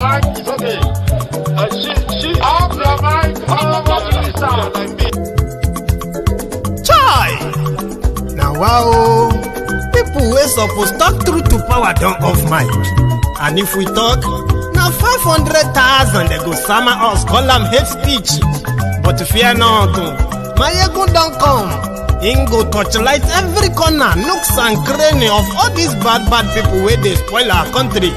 It's okay. She off your mind. Chai! Now wow, people wey suppose talk through to power don't off mic. And if we talk, now 500,000 they go summer us, call them hate speech. But fear not, Maiyegun don't come. Him go torchlight every corner, nooks and cranny of all these bad people where they spoil our country.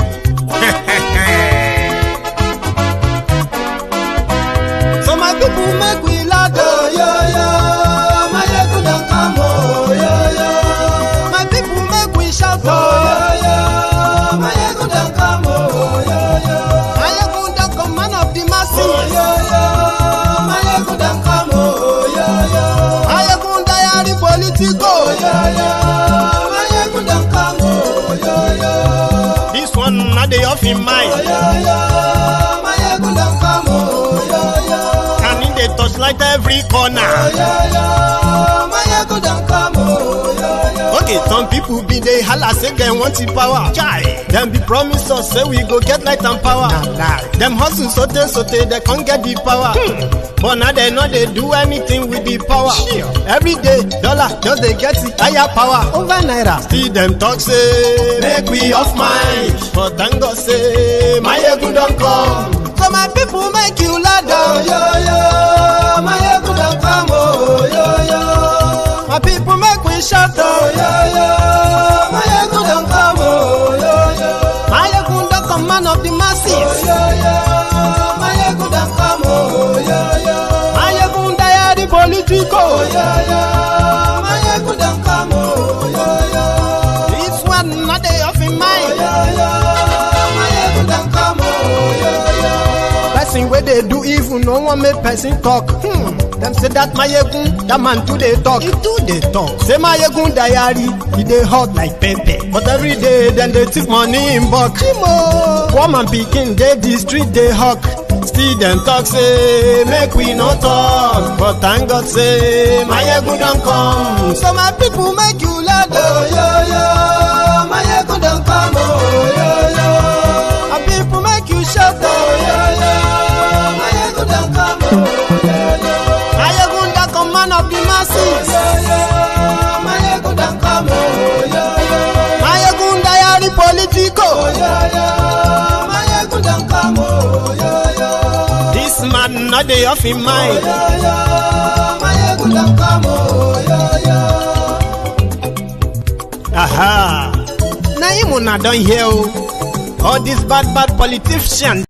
So my people make we laugh, oh, yo yo. Maiyegun don't come, oh, yo yo. My people make we shout, oh, yo yo. Maiyegun don't come, oh, yo yo. Maiyegun don't come, man of the masses, oh, yo yo. Maiyegun don't come, oh, yo yo. Maiyegun diary politico, oh, yo yo. Maiyegun don't come, oh, yo yo. This one not the off in mind, oh, yo yo. Maiyegun don't come, oh, yo yo. And in the touchlight every corner, oh, yo yo. Maiyegun don't come, oh, yo yo. Okay, some people be they holla say they want the power. Chai, them be promise us say we go get light and power. Nah. Them hustle sote they can't get the power. But now they know they do anything with the power. Every day, dollar just they get the higher power over naira. Still them talk say make we off mind. But thank God say Maiyegun don't come. So my people make you laugh, oh, yo yo. Maiyegun don't come, oh, yo yo. My people make we shout, oh, yo yo. Maiyegun don't come, oh, yo yo. Maiyegun don't come, man of the masses, oh, yo yo. Maiyegun don't come, oh, yo yo. Maiyegun diary politico, oh, yo yo. Maiyegun don't come, oh, yo yo. This one not they off in mind, oh, yo yo. Maiyegun don't come, oh, yo yo. Person where they do evil, no one make person talk. Them say that Maiyegun, that man too they talk. He too they talk. Say Maiyegun diary, he they hot like pepper. But every day, then they take money in bulk. Woman picking, they the street they hawk. Still them talk say, make we no talk. But thank God say, Maiyegun don't come. So my people make you laugh, oh, yo yo. Maiyegun don't come, oh, yo yo. My people make you shout, oh, yo yo. Maiyegun don't come, oh, yo yo. Maiyegun don't come, man of the masses, oh, yo yo. Maiyegun don't come, oh, yo yo. Maiyegun diary politico, oh, yo yo. Maiyegun don't come, oh, yo yo. This man not the off in mind, oh, yo yo. Maiyegun don't come, oh, yo yo. Aha. Now him una don hear all these bad politicians.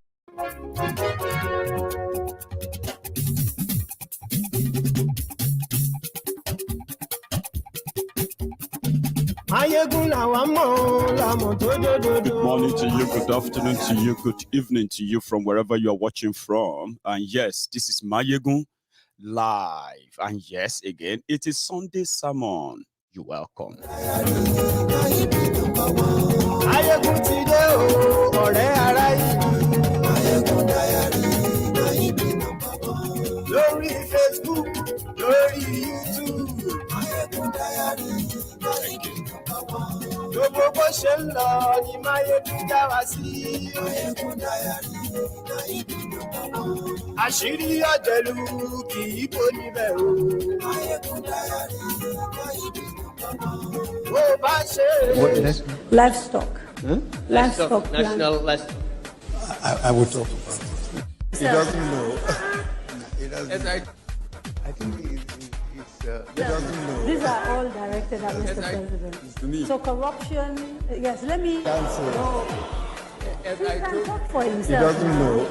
Good morning to you, good afternoon to you, good evening to you from wherever you are watching from. And yes, this is Maiyegun live. And yes, again, it is Sunday sermon. You're welcome. Glory Facebook, glory YouTube. Gbogbo bó ṣe ń lọ ni Maiyegun já wa sí. Àṣírí ọ̀jẹ̀lú kì í bò níbẹ̀ o. Bó bá ṣe. Livestock. Livestock. National livestock. I will talk about it. He doesn't know. He doesn't know. I think he doesn't know. These are all directed at Mr. President. So corruption, yes, let me know. He can talk for himself. He doesn't know.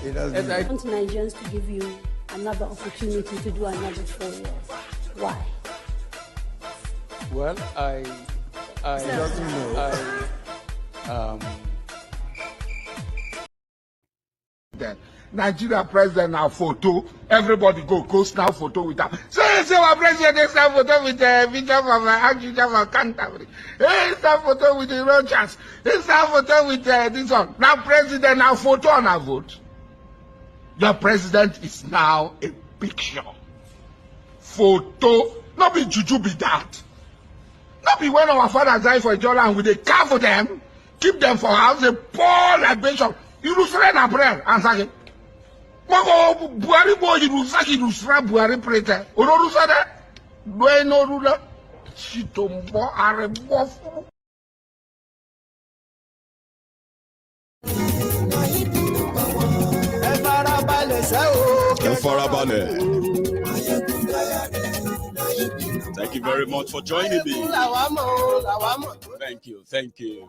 He doesn't know. I want Nigerians to give you another opportunity to do another 4 years. Why? Well, I He doesn't know. Nigeria president now photo. Everybody go snap photo with that. Say our president snap photo with the Bishop of Archbishop of Canterbury. Hey, snap photo with the Rogers. Hey, snap photo with this one. Now president now photo on a vote. Your president is now a picture. Photo. Not be juju be that. Not be when our fathers die for each other and we they care for them, keep them for house, they pour libation. Illustre na prayer, answer him. Moko Buhari boy illustre Buhari prete. Ororu sada. Dwe no rula. Chitombo arebofu. Thank you very much for joining me. Thank you.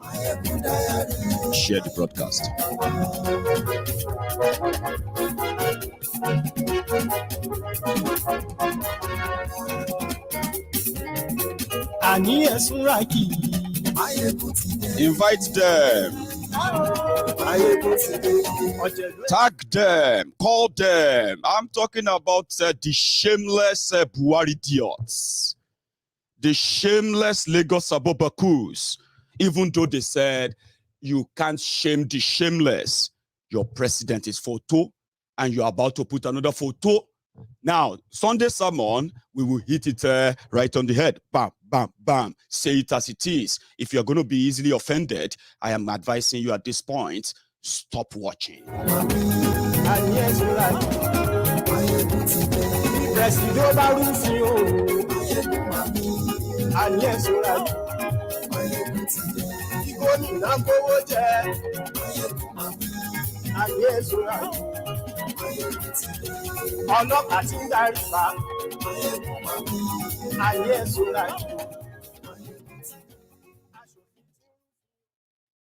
Share the broadcast. Invite them. Tag them, call them. I'm talking about the shameless Buhari idiots, the shameless Lagos Abobakus. Even though they said you can't shame the shameless, your president is photo, and you're about to put another photo. Now, Sunday sermon, we will hit it right on the head. Bam, bam, bam. Say it as it is. If you're going to be easily offended, I am advising you at this point, stop watching.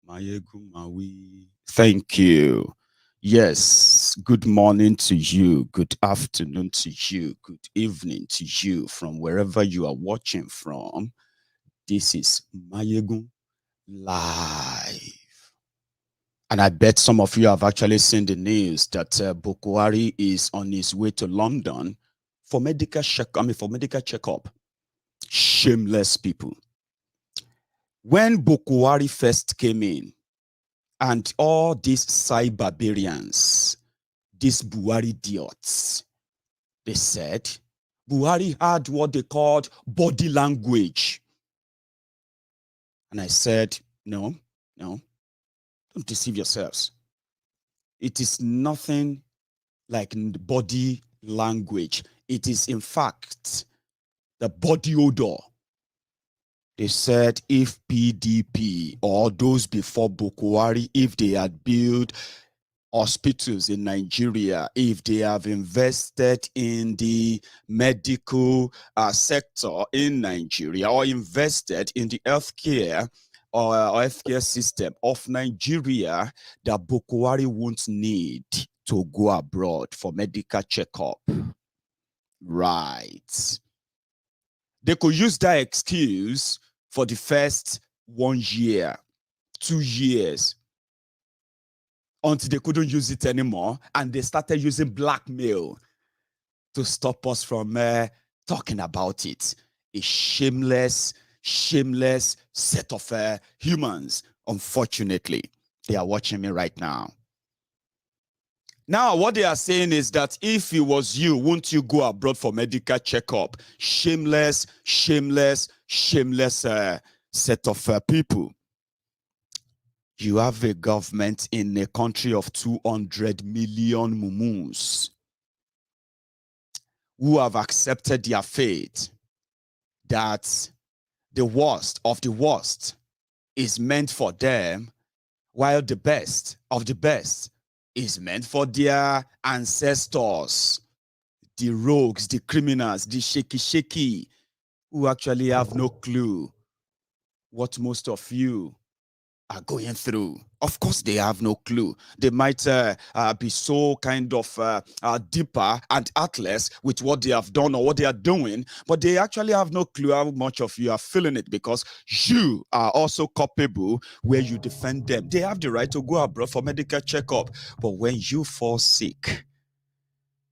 Maiyegun Mawi, thank you. Yes, good morning to you, good afternoon to you, good evening to you from wherever you are watching from. This is Maiyegun Live. And I bet some of you have actually seen the news that Buhari is on his way to London for medical checkup. Shameless people. When Buhari first came in, and all these cyberbarians, these Buhari idiots, they said Buhari had what they called body language. And I said, no, don't deceive yourselves. It is nothing like body language. It is, in fact, the body odor. They said if PDP or those before Buhari, if they had built hospitals in Nigeria, if they have invested in the medical sector in Nigeria, or invested in the healthcare or healthcare system of Nigeria, that Buhari won't need to go abroad for medical checkup. Right. They could use that excuse for the first 1 year, 2 years, until they couldn't use it anymore, and they started using blackmail to stop us from talking about it. A shameless set of humans. Unfortunately, they are watching me right now. Now, what they are saying is that if it was you, won't you go abroad for medical checkup? Shameless set of people. You have a government in a country of 200 million mumus who have accepted their fate that the worst of the worst is meant for them, while the best of the best is meant for their ancestors, the rogues, the criminals, the shaky, who actually have no clue what most of you are going through. Of course, they have no clue. They might be so kind of deeper and atlas with what they have done or what they are doing, but they actually have no clue how much of you are feeling it, because you are also culpable where you defend them. They have the right to go abroad for medical checkup, but when you fall sick,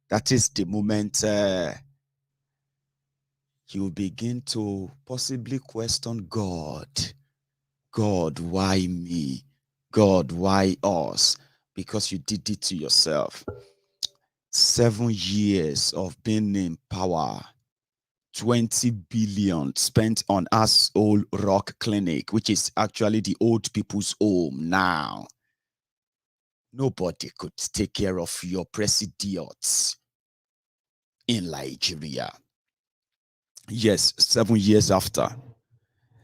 that is the moment you begin to possibly question God. God, why me? God, why us? Because you did it to yourself. 7 years of being in power, 20 billion spent on Asshole Rock Clinic, which is actually the old people's home now. Nobody could take care of your presidiots in Nigeria. Yes, 7 years after.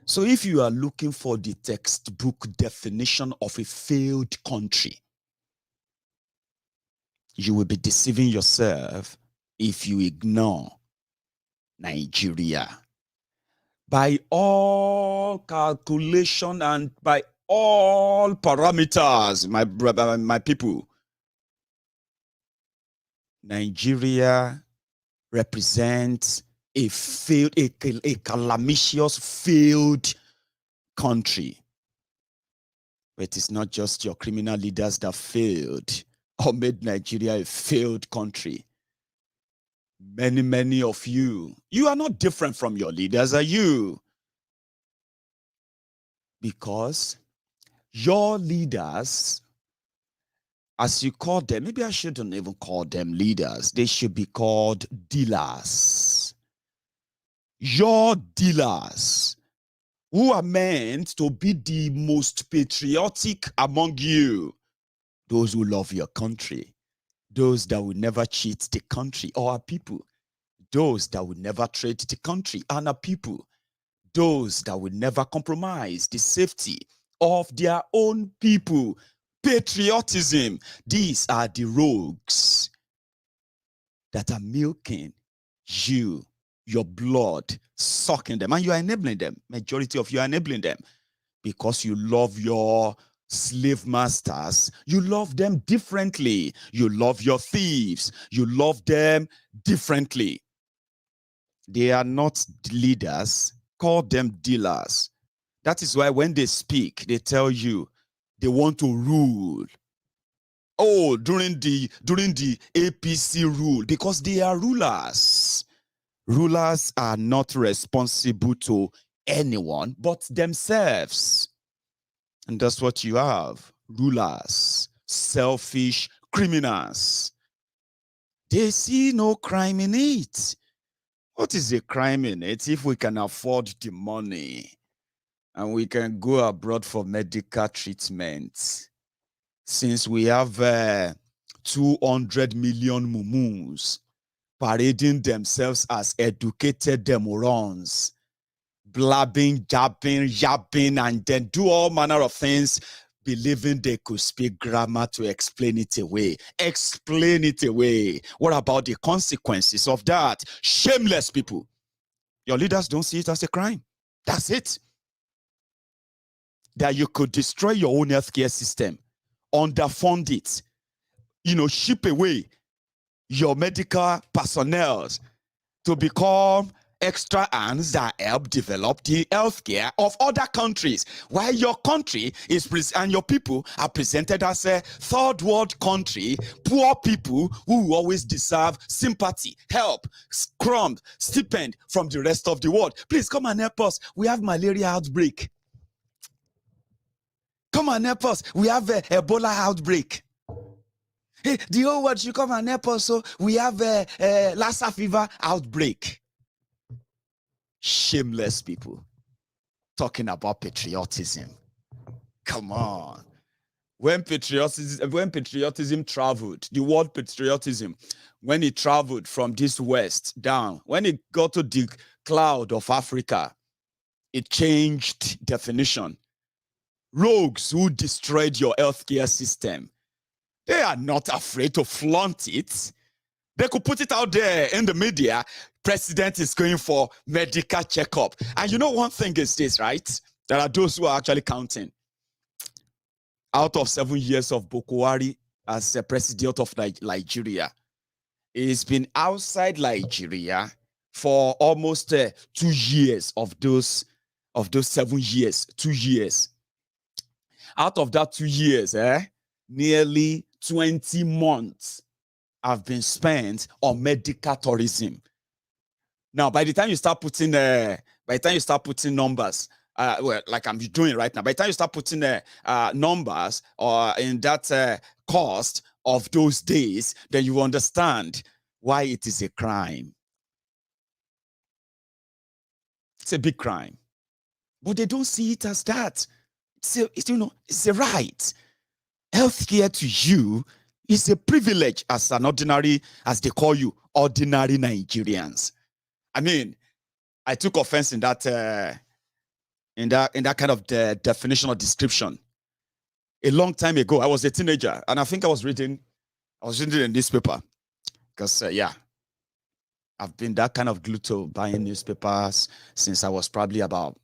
So if you are looking for the textbook definition of a failed country, you will be deceiving yourself if you ignore Nigeria. By all calculation and by all parameters, my brother and my people, Nigeria represents a failed, a calamitous failed country. But it's not just your criminal leaders that failed or made Nigeria a failed country. Many of you are not different from your leaders, are you? Because your leaders, as you call them, maybe I shouldn't even call them leaders. They should be called dealers. Your dealers, who are meant to be the most patriotic among you, those who love your country, those that will never cheat the country or our people, those that will never trade the country and our people, those that will never compromise the safety of their own people. Patriotism. These are the rogues that are milking you, your blood, sucking them, and you are enabling them. Majority of you are enabling them because you love your slave masters. You love them differently. You love your thieves. You love them differently. They are not leaders. Call them dealers. That is why when they speak, they tell you they want to rule. Oh, during the APC rule, because they are rulers. Rulers are not responsible to anyone but themselves. And that's what you have. Rulers, selfish criminals. They see no crime in it. What is a crime in it if we can afford the money and we can go abroad for medical treatment? Since we have 200 million mumus parading themselves as educated demorons, blabbing, jabbing, yapping, and then do all manner of things, believing they could speak grammar to explain it away. Explain it away. What about the consequences of that? Shameless people. Your leaders don't see it as a crime. That's it. That you could destroy your own healthcare system, underfund it, ship away your medical personnel to become extra hands that help develop the healthcare of other countries, while your country is and your people are presented as a third world country, poor people who always deserve sympathy, help, crumbs, stipend from the rest of the world. Please come and help us. We have malaria outbreak. Come and help us. We have a Ebola outbreak. Hey, the whole world should come and help us. So we have a Lassa fever outbreak. Shameless people talking about patriotism. Come on. When patriotism traveled, the word patriotism, when it traveled from this west down, when it got to the cloud of Africa, it changed definition. Rogues who destroyed your healthcare system, they are not afraid to flaunt it. They could put it out there in the media. President is going for medical checkup. And one thing is this, right? There are those who are actually counting. Out of 7 years of Buhari as a president of Nigeria, he's been outside Nigeria for almost 2 years of those 7 years, 2 years. Out of that 2 years, nearly 20 months have been spent on medical tourism. Now, by the time you start putting numbers, well, like I'm doing right now, by the time you start putting numbers or in that cost of those days, then you understand why it is a crime. It's a big crime, but they don't see it as that. It's a right. Healthcare to you is a privilege as an ordinary, as they call you, ordinary Nigerians. I mean, I took offense in that kind of definition or description. A long time ago, I was a teenager, and I think I was reading a newspaper because I've been that kind of glued to buying newspapers since I was probably about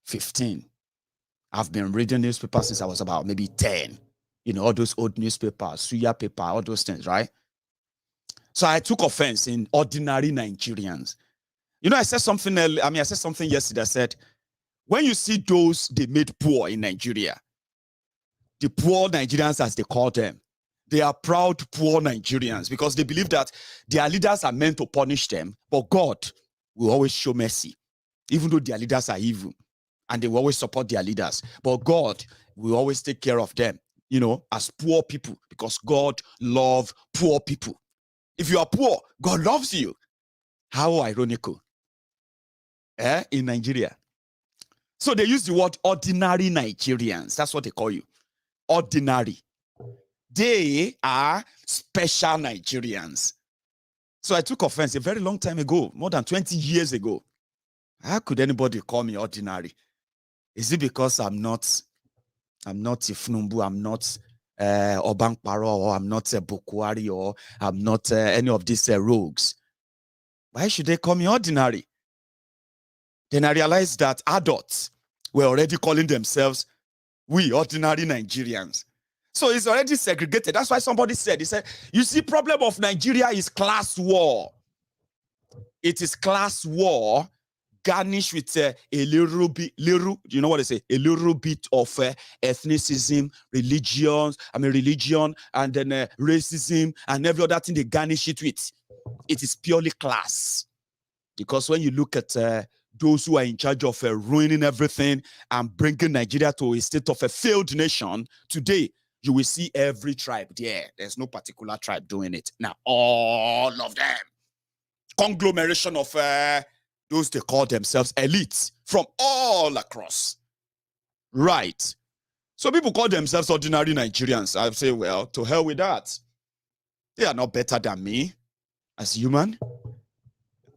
15. I've been reading newspapers since I was about maybe 10. You know, all those old newspapers, Suya paper, all those things, right? So I took offense in ordinary Nigerians. You know, I said something yesterday. I said, when you see those they made poor in Nigeria, the poor Nigerians, as they call them, they are proud poor Nigerians because they believe that their leaders are meant to punish them, but God will always show mercy, even though their leaders are evil, and they will always support their leaders. But God will always take care of them, you know, as poor people, because God loves poor people. If you are poor, God loves you. How ironical. In Nigeria. So they use the word ordinary Nigerians. That's what they call you. Ordinary. They are special Nigerians. So I took offense a very long time ago, more than 20 years ago. How could anybody call me ordinary? Is it because I'm not Thiefnubu, I'm not Obankparo, or I'm not Buhari, or I'm not any of these rogues? Why should they call me ordinary? Then I realized that adults were already calling themselves we ordinary Nigerians. So it's already segregated. That's why somebody said, you see, problem of Nigeria is class war. It is class war garnished with a little, you know what they say? A little bit of ethnicism, religion, and then racism, and every other thing they garnish it with. It is purely class. Because when you look at those who are in charge of ruining everything and bringing Nigeria to a state of a failed nation, today, you will see every tribe there. There's no particular tribe doing it. Now, all of them. Conglomeration of those they call themselves elites from all across. Right. So people call themselves ordinary Nigerians. I say, well, to hell with that. They are not better than me as human.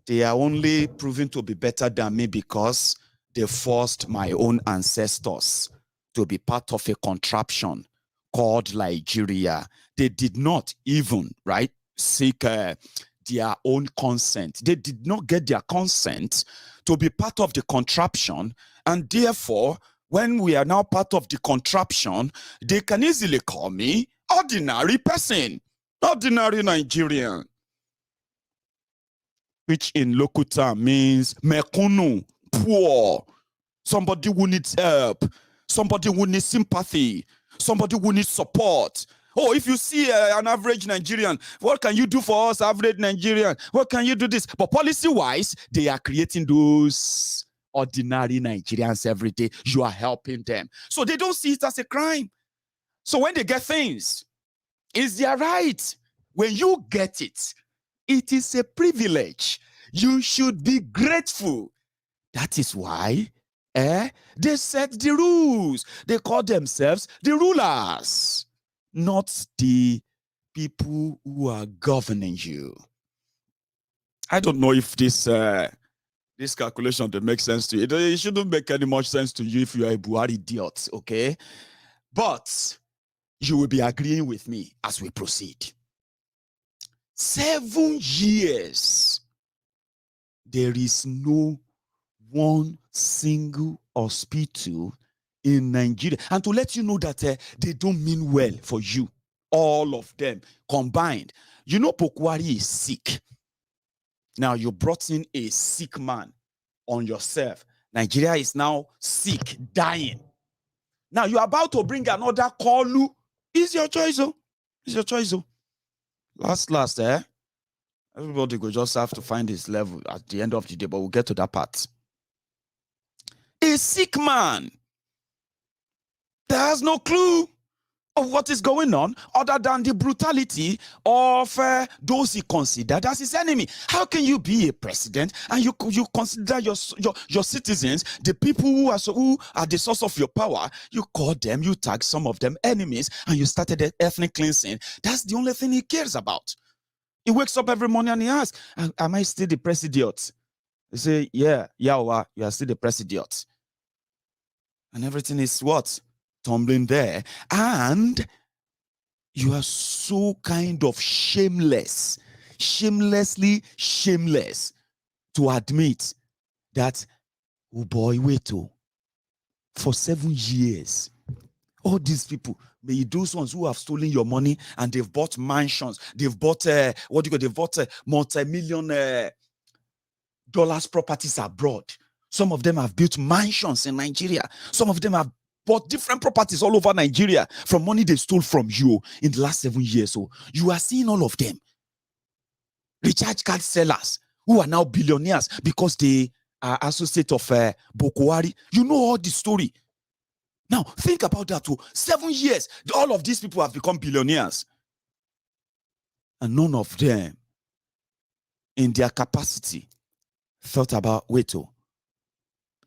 They are only proven to be better than me because they forced my own ancestors to be part of a contraption called Nigeria. They did not even, seek their own consent. They did not get their consent to be part of the contraption, and therefore, when we are now part of the contraption, they can easily call me ordinary person, ordinary Nigerian, which in local term means mekunu, poor, somebody who needs help, somebody who needs sympathy, somebody who needs support. Oh, if you see an average Nigerian, what can you do for us, average Nigerian? What can you do this? But policy-wise, they are creating those ordinary Nigerians every day. You are helping them. So they don't see it as a crime. So when they get things, it's their right. When you get it, it is a privilege. You should be grateful. That is why they set the rules. They call themselves the rulers, not the people who are governing you. I don't know if this calculation that makes sense to you. It shouldn't make any much sense to you if you are a Buhari idiot, okay? But you will be agreeing with me as we proceed. 7 years, there is no one single hospital in Nigeria. And to let you know that they don't mean well for you, all of them combined. You know, Buhari is sick. Now, you brought in a sick man on yourself. Nigeria is now sick, dying. Now, you're about to bring another Kolu. It's your choice, oh. It's your choice, oh. Last, everybody will just have to find his level at the end of the day, but we'll get to that part. A sick man that has no clue of what is going on other than the brutality of those he considered as his enemy. How can you be a president and you consider your citizens, the people who are the source of your power, you call them, you tag some of them enemies, and you started the ethnic cleansing? That's the only thing he cares about. He wakes up every morning and he asks, am I still the president? They say, yeah, you are still the president. And everything is what? Tumbling there. And you are so kind of shamelessly shameless to admit that, oh boy, wait, for 7 years, all these people, maybe those ones who have stolen your money and they've bought mansions, they've bought they've bought multi-million dollars properties abroad. Some of them have built mansions in Nigeria. Some of them have bought different properties all over Nigeria from money they stole from you in the last 7 years. So you are seeing all of them. Recharge card sellers who are now billionaires because they are associates of Buhari. You know all the story. Now think about that too. 7 years, all of these people have become billionaires. And none of them in their capacity thought about, wait,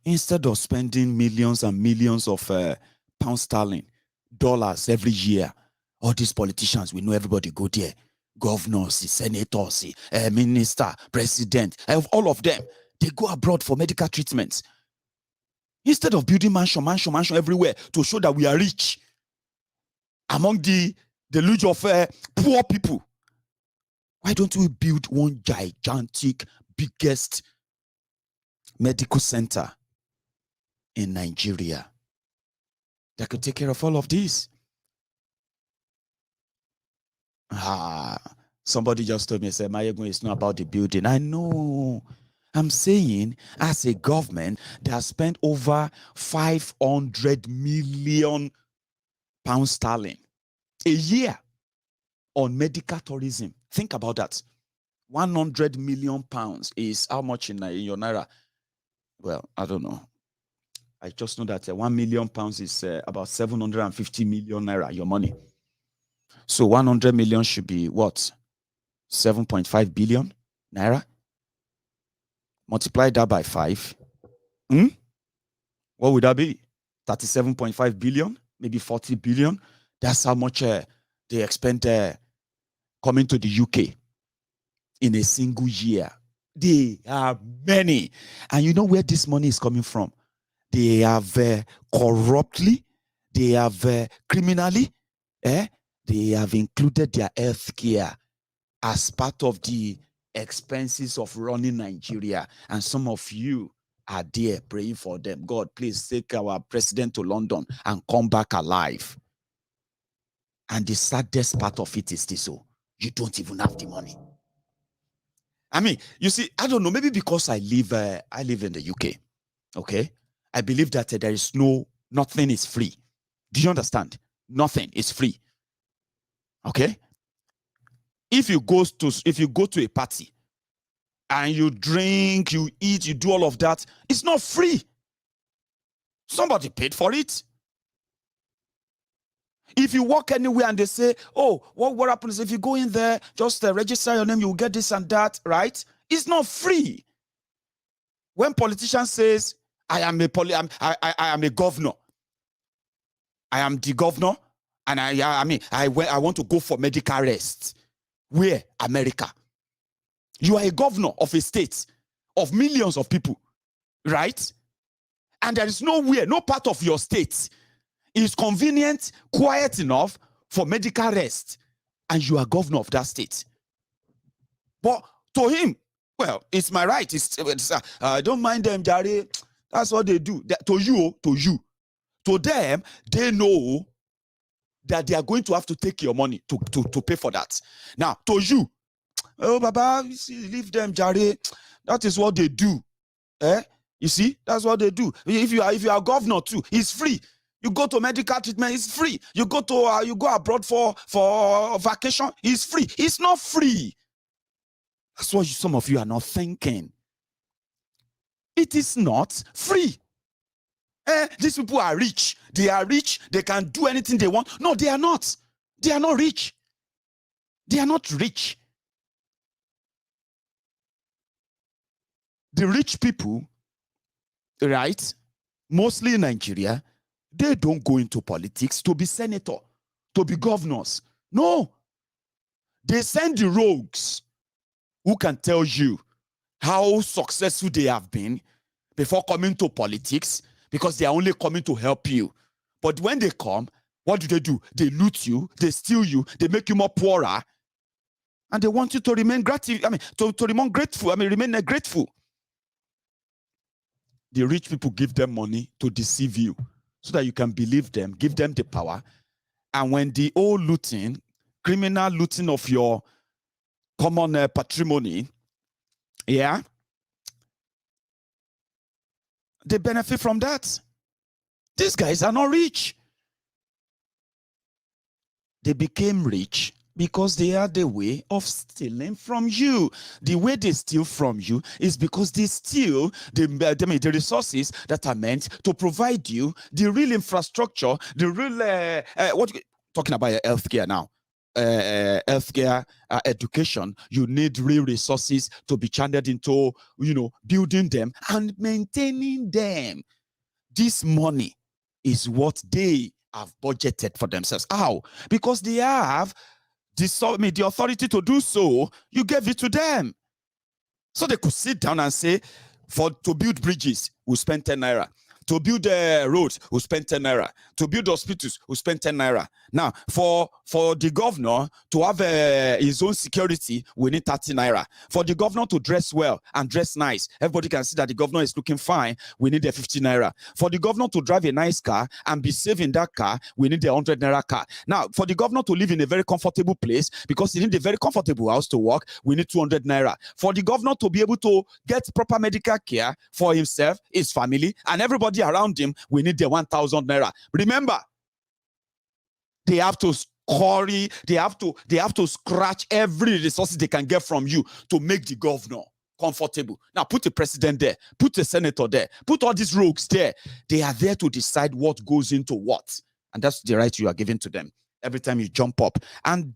instead of spending millions and millions of pound sterling, dollars every year, all these politicians, we know everybody go there, governors, senators, minister, president, all of them, they go abroad for medical treatments. Instead of building mansion everywhere to show that we are rich among the deluge of poor people, why don't we build one gigantic, biggest medical center in Nigeria that could take care of all of this? Somebody just told me, said, Maiyegun, it's not about the building. I know. I'm saying, as a government, they have spent over 500 million pounds sterling a year on medical tourism. Think about that. 100 million pounds is how much in your naira? Well, I don't know. I just know that 1 million pounds is about 750 million naira, your money. So 100 million should be what? 7.5 billion naira? Multiply that by 5. What would that be? 37.5 billion? Maybe 40 billion? That's how much they expend coming to the UK in a single year. They are many. And you know where this money is coming from? They have corruptly, they have criminally, they have included their health care as part of the expenses of running Nigeria. And some of you are there praying for them. God, please take our president to London and come back alive. And the saddest part of it is this: you don't even have the money. I mean, you see, I don't know, maybe because I live in the UK, okay? I believe that there is nothing is free. Do you understand? Nothing is free. Okay? If you go to a party and you drink, you eat, you do all of that, it's not free. Somebody paid for it. If you walk anywhere and they say, oh, what happens if you go in there, just register your name, you will get this and that, right? It's not free. When politicians says, I am a governor, I am the governor, and I want to go for medical rest. Where? America. You are a governor of a state of millions of people, right? And there is nowhere, no part of your state is convenient, quiet enough for medical rest, and you are governor of that state. But to him, well, it's my right. I don't mind them, Jare. That's what they do. To them, they know that they are going to have to take your money to pay for that. Now, to you, oh, Baba, you see, leave them, Jare. That is what they do. You see, that's what they do. If you are governor too, it's free. You go to medical treatment, it's free. You go abroad for vacation, it's free. It's not free. That's what some of you are not thinking. It is not free. These people are rich. They are rich. They can do anything they want. No, they are not. They are not rich. They are not rich. The rich people, right, mostly in Nigeria, they don't go into politics to be senator, to be governors. No. They send the rogues who can tell you how successful they have been before coming to politics, because they are only coming to help you. But when they come, what do? They loot you, they steal you, they make you more poorer, and they want you to remain grateful. To remain grateful. Remain grateful. The rich people give them money to deceive you so that you can believe them, give them the power. And when the old looting, criminal looting of your common patrimony, yeah, they benefit from that. These guys are not rich. They became rich because they are the way of stealing from you. The way they steal from you is because they steal the resources that are meant to provide you the real infrastructure, the real, talking about healthcare now. Healthcare, education, you need real resources to be channeled into, building them and maintaining them. This money is what they have budgeted for themselves. How? Because they have the authority to do so. You gave it to them. So they could sit down and say, to build bridges, we'll spend 10 naira. To build roads, we'll spend 10 naira. To build hospitals, we'll spend 10 naira. Now, for the governor to have his own security, we need 30 naira. For the governor to dress well and dress nice, everybody can see that the governor is looking fine, we need a 50 naira. For the governor to drive a nice car and be safe in that car, we need a 100 naira car. Now, for the governor to live in a very comfortable place, because he needs a very comfortable house to work, we need 200 naira. For the governor to be able to get proper medical care for himself, his family, and everybody around him, we need the 1,000 naira. Remember, they have to scurry, they have to scratch every resource they can get from you to make the governor comfortable. Now put the president there, put the senator there, put all these rogues there. They are there to decide what goes into what. And that's the right you are giving to them every time you jump up. And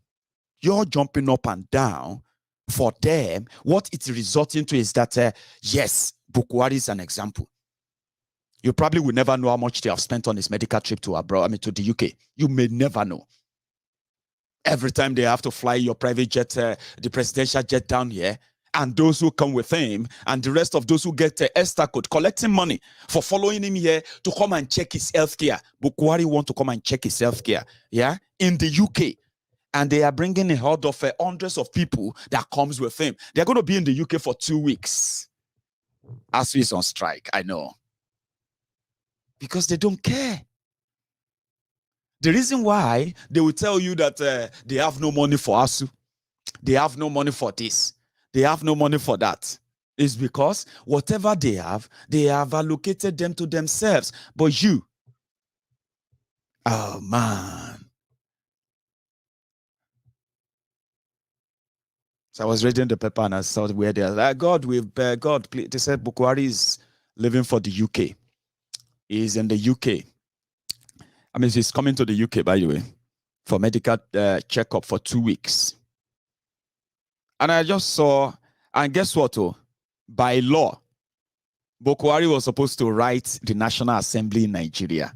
you're jumping up and down for them. What it's resulting to is that, yes, Buhari is an example. You probably will never know how much they have spent on his medical trip to abroad, to the UK. You may never know. Every time they have to fly your private jet, the presidential jet down here, and those who come with him, and the rest of those who get Esther code, collecting money for following him here to come and check his healthcare. Buhari want to come and check his healthcare, yeah, in the UK. And they are bringing a herd of hundreds of people that comes with him. They're going to be in the UK for 2 weeks. ASU is on strike, I know. Because they don't care. The reason why they will tell you that they have no money for ASU, they have no money for this, they have no money for that, is because whatever they have allocated them to themselves. But you, oh man. So I was reading the paper and I saw where they are like, God, please. They said Buhari is living for the UK. He's in the UK. He's coming to the UK, by the way, for medical checkup for 2 weeks. And I just saw, and guess what? By law, Buhari was supposed to write the National Assembly in Nigeria,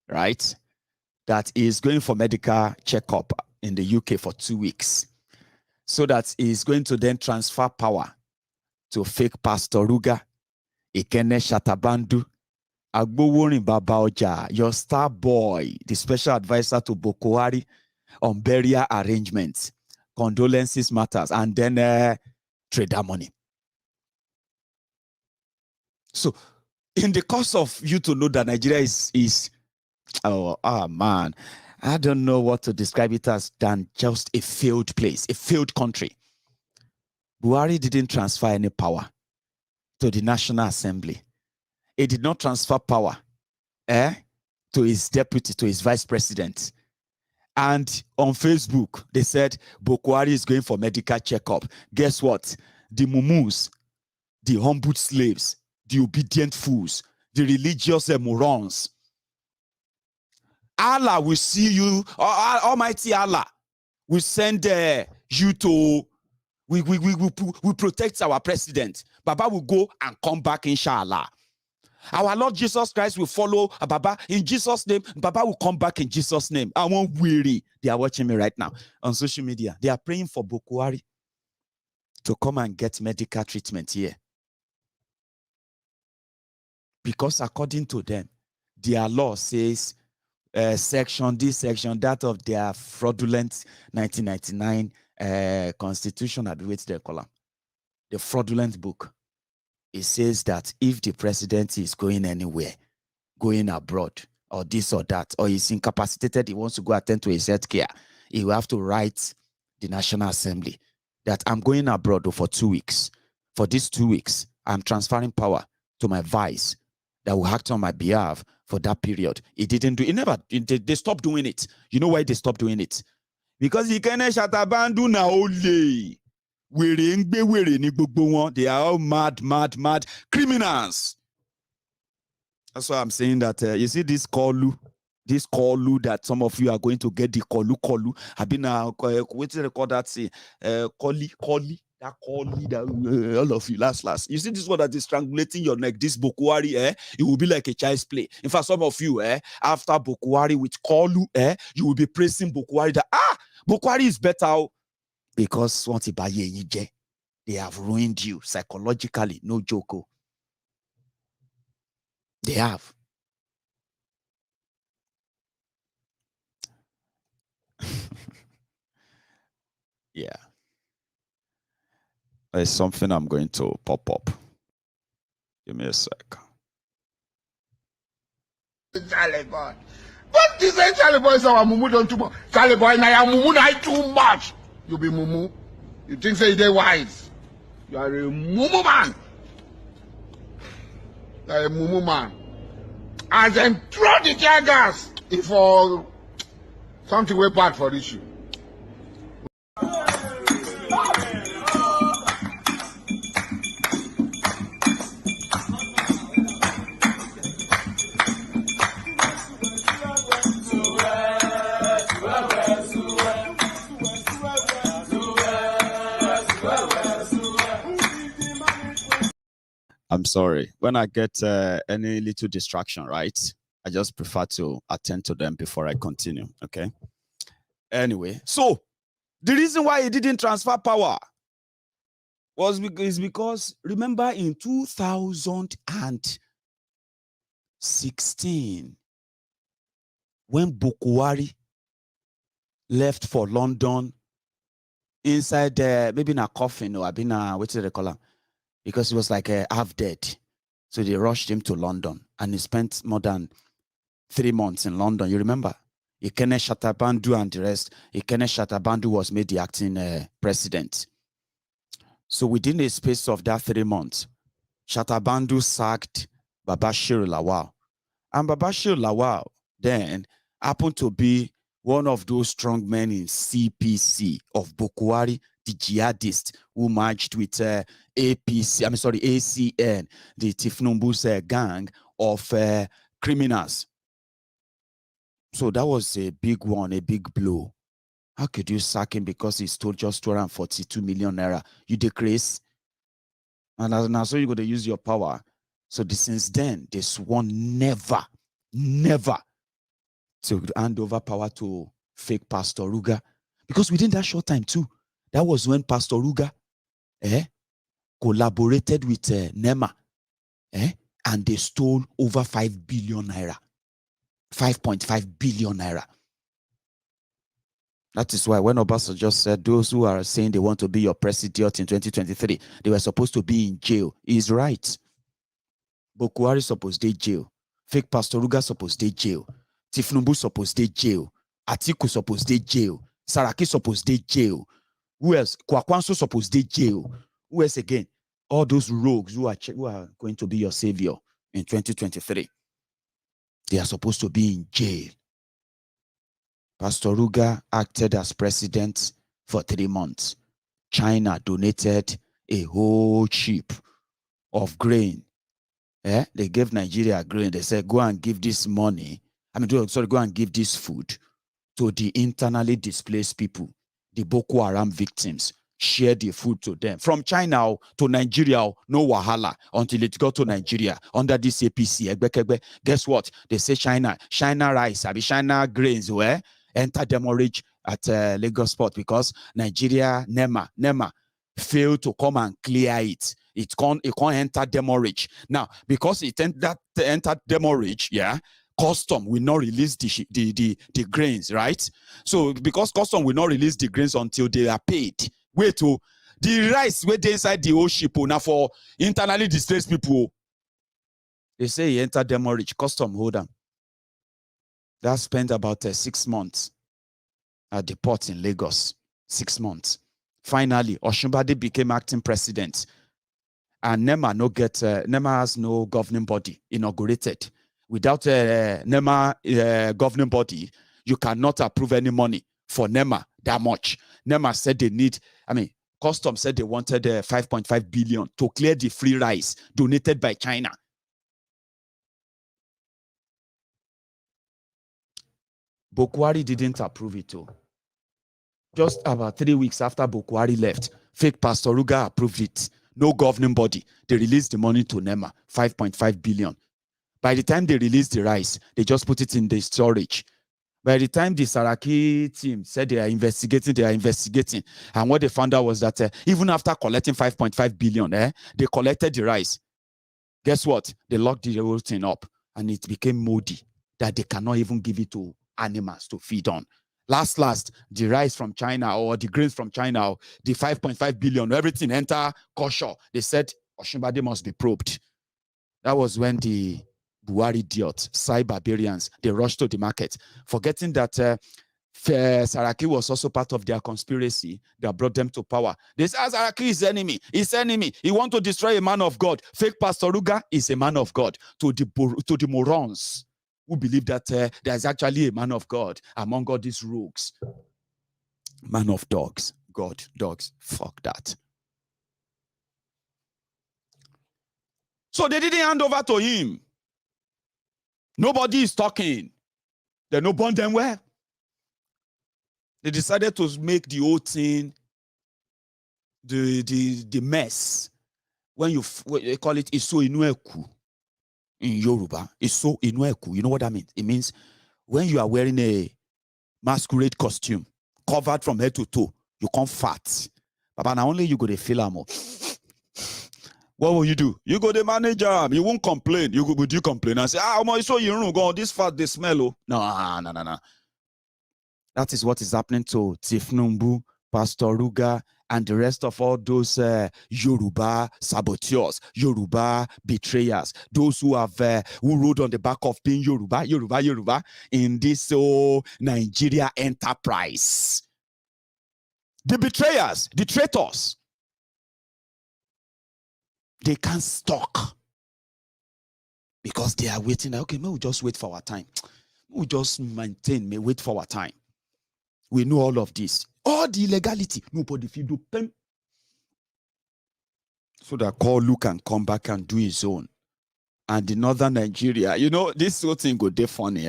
right? That is going for medical checkup in the UK for 2 weeks. So that he's going to then transfer power to fake Pastor Ruga, Ikene Shatabandu, Agboworin Babaoja, your star boy, the special advisor to Buhari on burial arrangements, condolences matters, and then trader money. So, in the course of you to know that Nigeria is man, I don't know what to describe it as than just a failed place, a failed country. Buhari didn't transfer any power to the National Assembly. He did not transfer power to his deputy, to his vice president. And on Facebook, they said Buhari is going for medical checkup. Guess what? The mumus, the humbled slaves, the obedient fools, the religious morons. Allah will see you, Almighty Allah will send you to, we protect our president. Baba will go and come back, inshallah. Our Lord Jesus Christ will follow Baba in Jesus' name. Baba will come back in Jesus' name. I won't weary. They are watching me right now on social media. They are praying for Buhari to come and get medical treatment here. Because according to them, their law says section, this section, that of their fraudulent 1999 constitution, I believe they call them, the fraudulent book. It says that if the president is going anywhere, going abroad, or this or that, or he's incapacitated, he wants to go attend to his health care, he will have to write the National Assembly that I'm going abroad for 2 weeks. For these 2 weeks, I'm transferring power to my vice that will act on my behalf for that period. He didn't do it. They stopped doing it. You know why they stopped doing it? Because he can't shatabandu na ole. They are all mad criminals. That's why I'm saying that you see this kolu that some of you are going to get the kolu. I've been what do they call that? Koli. That koli that all of you last. You see this one that is strangulating your neck. This Buhari, it will be like a child's play. In fact, some of you, after Buhari with kolu, you will be praising Buhari that Buhari is better because they have ruined you psychologically. No joke. They have. Yeah. There's something I'm going to pop up. Give me a sec. Charlie boy. What is that Charlie boy is our mumu don't too much? Charlie boy, now mumu na too much. You be mumu. You think say they wise. You are a mumu man. You are a mumu man. And then throw the tear gas if for something way bad for this issue. I'm sorry. When I get any little distraction, right, I just prefer to attend to them before I continue, okay? Anyway, so the reason why he didn't transfer power is because, remember, in 2016, when Buhari left for London inside maybe in a coffin or what do they call him? Because he was like half dead. So they rushed him to London and he spent more than 3 months in London. You remember? Ikene Shatabandu and the rest. Ikene Shatabandu was made the acting president. So within the space of that 3 months, Shatabandu sacked Babashir Lawal. And Babashir Lawal then happened to be one of those strong men in CPC of Buhari, the jihadist who marched with ACN, the Thiefnubu's gang of criminals. So that was a big one, a big blow. How could you sack him because he stole just 242 million naira? You decrease. And now so you're going to use your power. So since then, they sworn never to hand over power to fake Pastor Ruga. Because within that short time too, that was when Pastor Ruga collaborated with Nema and they stole over 5 billion naira. 5.5 billion naira. That is why when Obasanjo just said those who are saying they want to be your president in 2023, they were supposed to be in jail. He's right. Buhari supposed to jail. Fake Pastor Ruga supposed to jail. Thiefnubu supposed to jail. Atiku supposed to jail. Saraki supposed to jail. Who else? Kwakwanso supposed to jail. Who else again? All those rogues who are going to be your savior in 2023. They are supposed to be in jail. Pastor Ruga acted as president for 3 months. China donated a whole ship of grain They gave Nigeria grain. They said, go and give this money. Go and give this food to the internally displaced people, the Boko Haram victims. Share the food to them. From China to Nigeria, no wahala until it got to Nigeria under this APC. Guess what? They say China rice, China grains, where enter demurrage at Lagos port because Nigeria, NEMA failed to come and clear it. It can't enter demurrage. Now, because it entered demurrage, custom will not release the grains, right? So because custom will not release the grains until they are paid. Wait, the rice wait inside the old ship now for internally displaced people. They say he entered demurrage, custom hold them. That spent about 6 months at the port in Lagos. 6 months. Finally, Osunbade became acting president. And NEMA has no governing body inaugurated. Without a NEMA governing body, you cannot approve any money for NEMA that much. NEMA said they need, Custom said they wanted 5.5 billion to clear the free rice donated by China. Buhari didn't approve it too. Just about 3 weeks after Buhari left, fake Pastor Ruga approved it. No governing body. They released the money to NEMA, 5.5 billion. By the time they released the rice, they just put it in the storage. By the time the Saraki team said they are investigating. And what they found out was that even after collecting 5.5 billion, they collected the rice. Guess what? They locked the whole thing up and it became moldy that they cannot even give it to animals to feed on. Last, the rice from China or the grains from China, the 5.5 billion, everything enter kosher. They said Osunbade must be probed. That was when the Buhari idiots, barbarians, they rushed to the market, forgetting that Saraki was also part of their conspiracy that brought them to power. They said Saraki is enemy. His enemy. He wants to destroy a man of God. Fake Pastor Ruga is a man of God. To the morons who believe that there's actually a man of God among all these rogues. Man of dogs. God, dogs. Fuck that. So they didn't hand over to him. Nobody is talking. They no burn them well. They decided to make the whole thing the mess. When they call it Iso Inueku in Yoruba. Iso Inueku. You know what that means? It means when you are wearing a masquerade costume, covered from head to toe, you can't fart. But now only you go to feel more. What will you do? You go to manage him. You won't complain. Would you complain and say, so you don't go, this fat, they smell. Oh. No. That is what is happening to Thiefnubu, Pastor Ruga, and the rest of all those Yoruba saboteurs, Yoruba betrayers, those who have who rode on the back of being Yoruba in this Nigeria enterprise. The betrayers, the traitors. They can't stalk because they are waiting. Okay, maybe we'll just wait for our time. We'll just wait for our time. We know all of this. All the illegality. Nobody feel do pen. So that Kolu can come back and do his own. And in northern Nigeria, this whole thing go dey funny.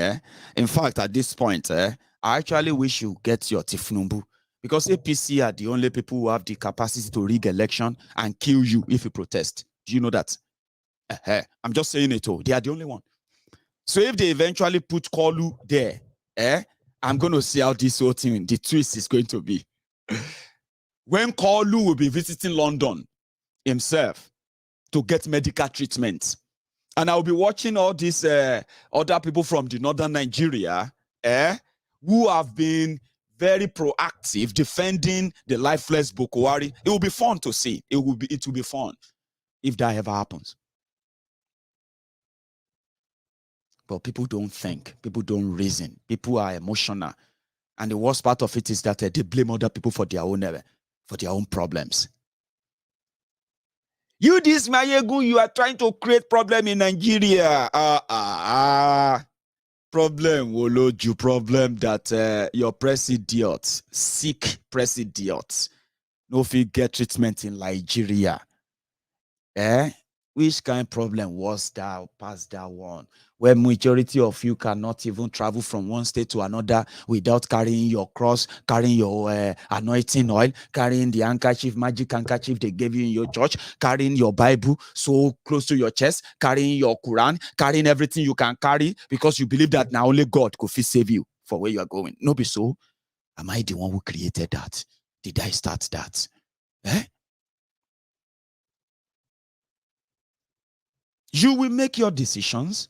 In fact, at this point, I actually wish you get your Thiefnubu. Because APC are the only people who have the capacity to rig election and kill you if you protest. Do you know that? I'm just saying it all. They are the only one. So if they eventually put Kolu there, I'm going to see how this whole thing, the twist is going to be. When Kolu will be visiting London himself to get medical treatment, and I'll be watching all these other people from the northern Nigeria who have been very proactive defending the lifeless Buhari. It will be fun to see. It will be fun if that ever happens. But people don't think. People don't reason. People are emotional. And the worst part of it is that they blame other people for their own problems. You, this Maiyegun, you are trying to create problem in Nigeria. Problem, Woloju, problem that your president, sick president, no fit get treatment in Nigeria. Which kind of problem was that past that one? Where majority of you cannot even travel from one state to another without carrying your cross, carrying your anointing oil, carrying the handkerchief, magic handkerchief they gave you in your church, carrying your Bible so close to your chest, carrying your Quran, carrying everything you can carry because you believe that now only God could save you for where you are going. No be so. Am I the one who created that? Did I start that? Eh? You will make your decisions.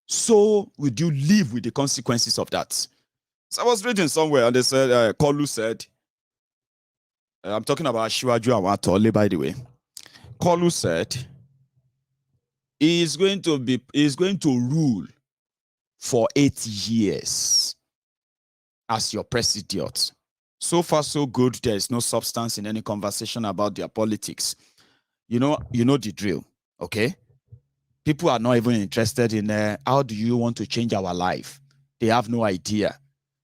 So would you live with the consequences of that? So I was reading somewhere and they said, Kolu said, I'm talking about Shiwaju Awatole, by the way. Kolu said, he is going to rule for 8 years as your president. So far, so good. There is no substance in any conversation about their politics. You know the drill, okay? People are not even interested in how do you want to change our life? They have no idea.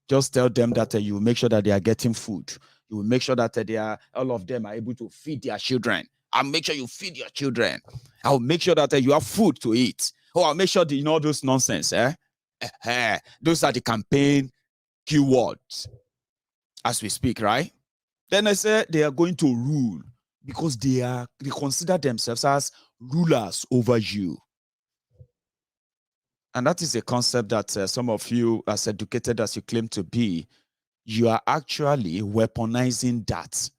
Just tell them that you will make sure that they are getting food. You will make sure that all of them are able to feed their children. I'll make sure you feed your children. I'll make sure that you have food to eat. Oh, I'll make sure that you know those nonsense. Those are the campaign keywords as we speak, right? Then I said they are going to rule because they consider themselves as rulers over you. And that is a concept that some of you, as educated as you claim to be, you are actually weaponizing that.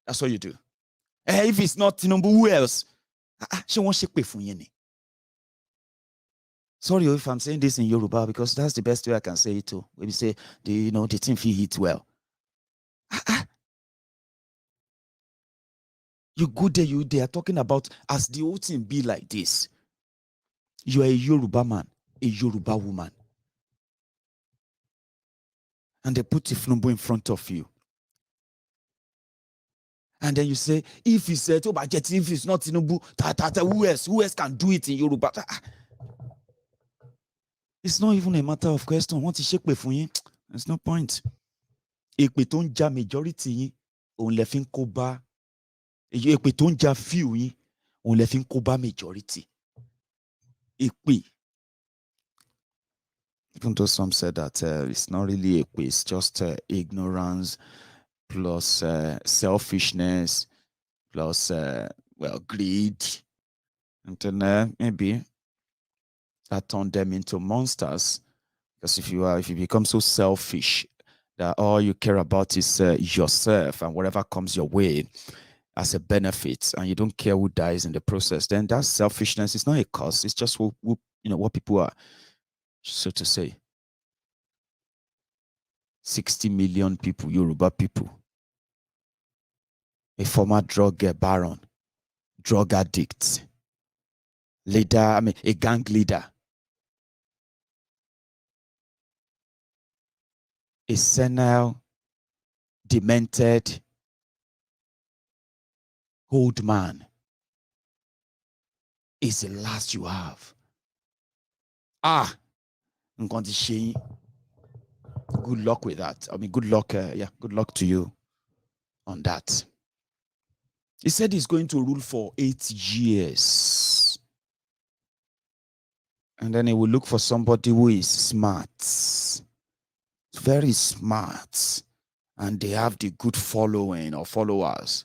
That's what you do. If it's not Thiefnubu, who else? She won't shake for you. Sorry if I'm saying this in Yoruba because that's the best way I can say it too. When you say the thing feel hit well. You go there, they are talking about as the whole thing be like this. You are a Yoruba man, a Yoruba woman. And they put Thiefnubu in front of you. And then you say, if he said, oh, but if it's not Thiefnubu, who else can do it in Yoruba? It's not even a matter of question. What is shake for you? There's no point. Èpè tó ń ja majority yín, òun lẹ fi ń kó bá. Èpè tó ń ja few yín, òun lẹ fi ń kó bá majority. Èpè. Even though some said that it's not really èpè, it's just ignorance plus selfishness plus greed. And then maybe that turned them into monsters. Because if you become so selfish that all you care about is yourself and whatever comes your way as a benefit, and you don't care who dies in the process, then that selfishness is not a cause. It's just what people are, so to say. 60 million people, Yoruba people. A former drug baron, drug addict, leader, a gang leader. A senile, demented, old man is the last you have. I'm going to shame. Good luck with that. Good luck. Good luck to you on that. He said he's going to rule for 8 years. And then he will look for somebody who is smart. Very smart. And they have the good following or followers.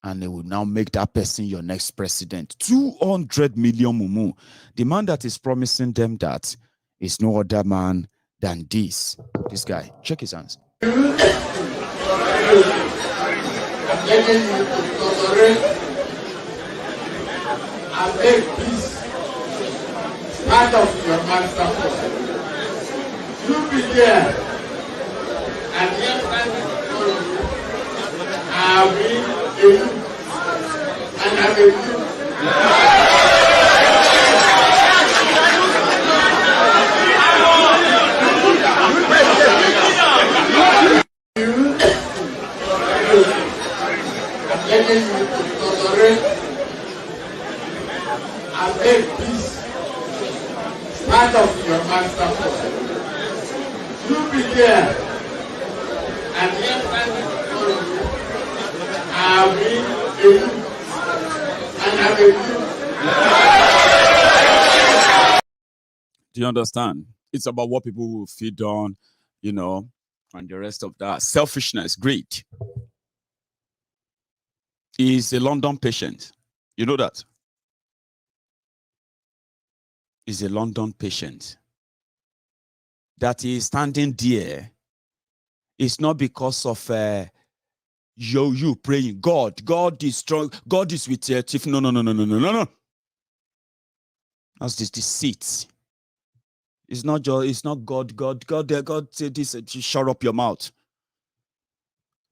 And they will now make that person your next president. 200 million mumu. The man that is promising them that is no other man than this guy. Check his hands. I beg peace, part of your master force. You be there, and I will be you, and I will you. I beg peace, part of your master force. You be there, and I will be you, and I will Do you understand? It's about what people will feed on, you know, and the rest of that. Selfishness, greed. He's a London patient. You know that? He's a London patient. That he is standing there is not because of you praying. God is strong. God is with you. No. That's this deceit. It's not just. It's not God. God said this. Shut up your mouth.